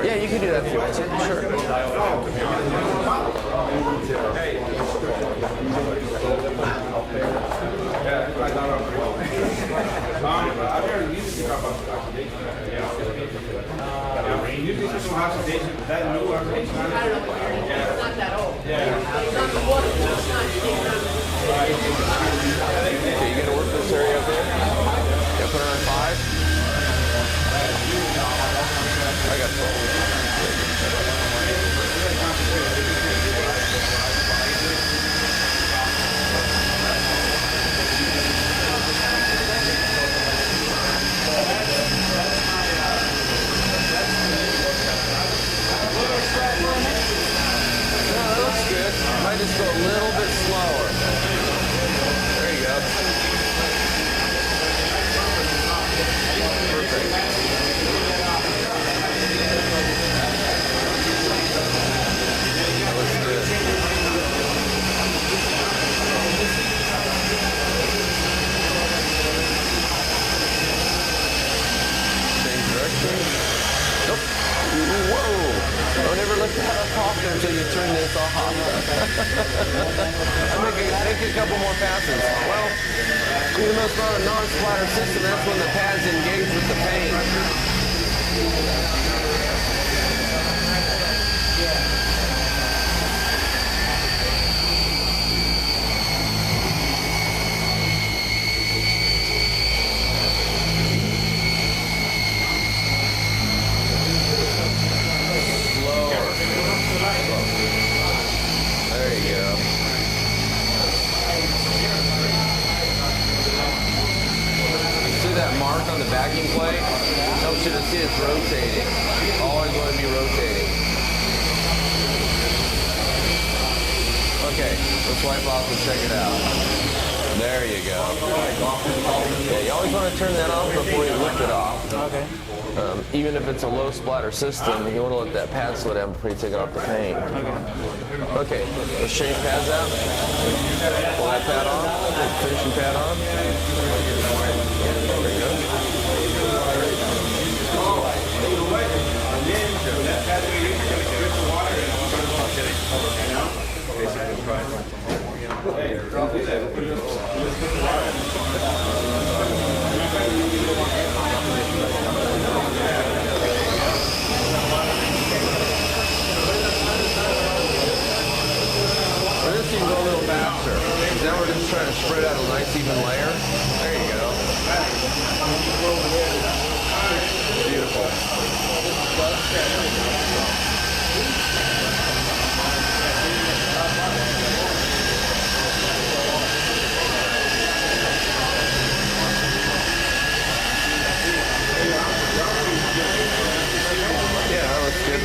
Yeah, you can do that if you want to. Okay, you gonna work this area up there? Yeah, put it on 5. I got 12. Might just go a little bit slower. There you go. Perfect. Let's do it. Change direction. Nope. Whoa. Don't ever let that off there until you turn this off. Make a couple more passes. Well, Even though it's not a non-splatter system, that's when the pads engage with the paint. There you go. See that mark on the backing plate? Helps you to see it's rotating. Always want to be rotating. Okay, let's wipe off and check it out. There you go. Yeah, you always want to turn that off before you lift it off. Okay. Even if it's a low splatter system, you want to let that pad slow down before you take it off the paint. Okay, let's change pads out. Pull that pad on. Finishing pad on. There you go. Well, this can go a little faster. Now we're just trying to spread out a nice even layer. There you go. Beautiful. Yeah, that looks good.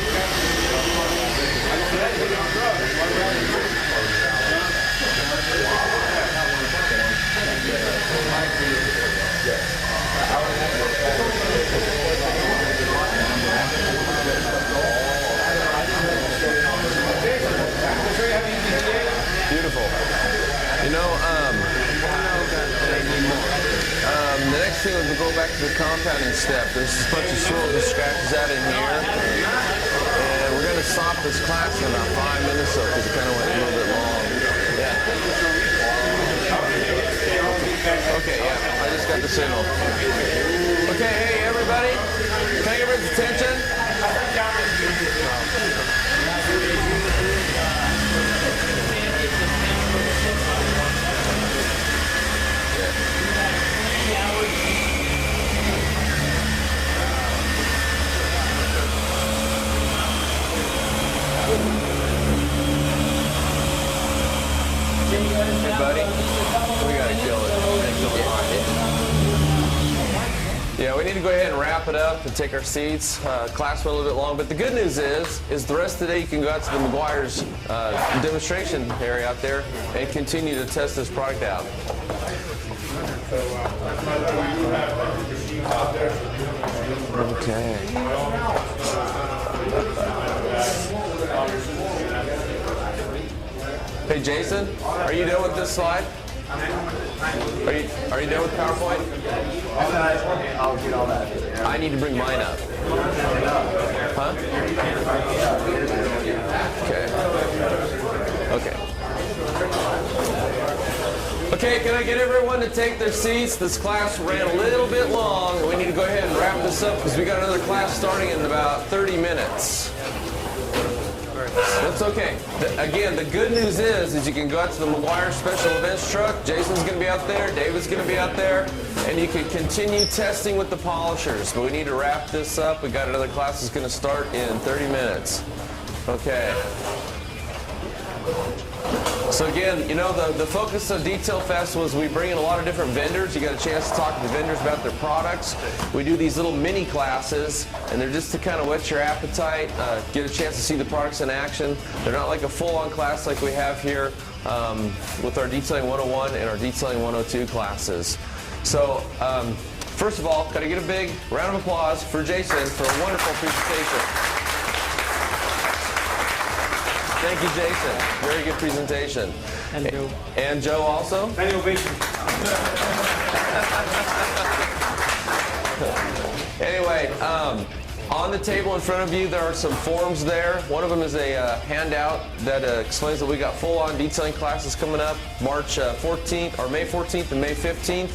Beautiful. You know, the next thing is we'll go back to the compounding step. There's a bunch of swirls and scratches out in here. And we're going to stop this class in about 5 minutes so because it kind of went a little bit long. Yeah. Okay, yeah, I just got the signal. Okay, hey everybody, can I get everyone's attention? Hey buddy, we gotta kill it. Yeah, we need to go ahead and wrap it up and take our seats. Class went a little bit long, but the good news is the rest of the day you can go out to the Meguiar's demonstration area out there and continue to test this product out. Okay. Hey Jason, are you done with this slide? Are you done with PowerPoint? I'll get all that. I need to bring mine up. Huh? Okay. Okay. Okay, can I get everyone to take their seats? This class ran a little bit long, and we need to go ahead and wrap this up because we got another class starting in about 30 minutes. That's okay. Again, the good news is you can go out to the Meguiar Special Events truck. Jason's going to be out there. David's going to be out there. And you can continue testing with the polishers. But we need to wrap this up. We got another class that's going to start in 30 minutes. Okay. So again, you know, the focus of DetailFest was we bring in a lot of different vendors. You got a chance to talk to the vendors about their products. We do these little mini classes, and they're just to kind of whet your appetite, get a chance to see the products in action. They're not like a full-on class like we have here with our Detailing 101 and our Detailing 102 classes. So first of all, can I get a big round of applause for Jason for a wonderful presentation. Thank you, Jason. Very good presentation. And Joe. And Joe also? Standing ovation. Anyway, On the table in front of you, there are some forms there. One of them is a handout that explains that we got full-on detailing classes coming up March 14th or May 14th and May 15th.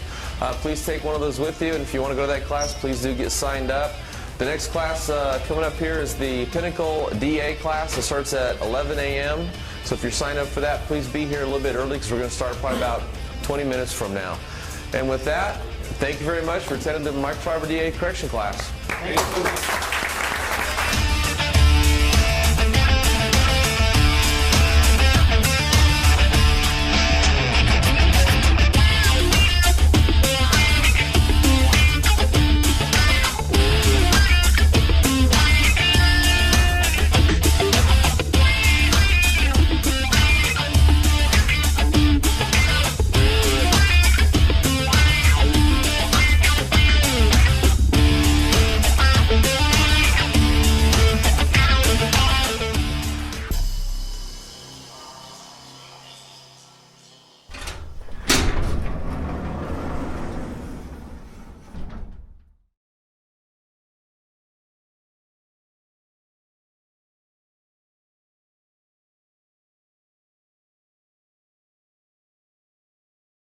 Please take one of those with you, and if you want to go to that class, please do get signed up. The next class coming up here is the Pinnacle DA class. It starts at 11 a.m. So if you're signed up for that, please be here a little bit early because we're going to start probably about 20 minutes from now. And with that, thank you very much for attending the Microfiber DA correction class. Thank you.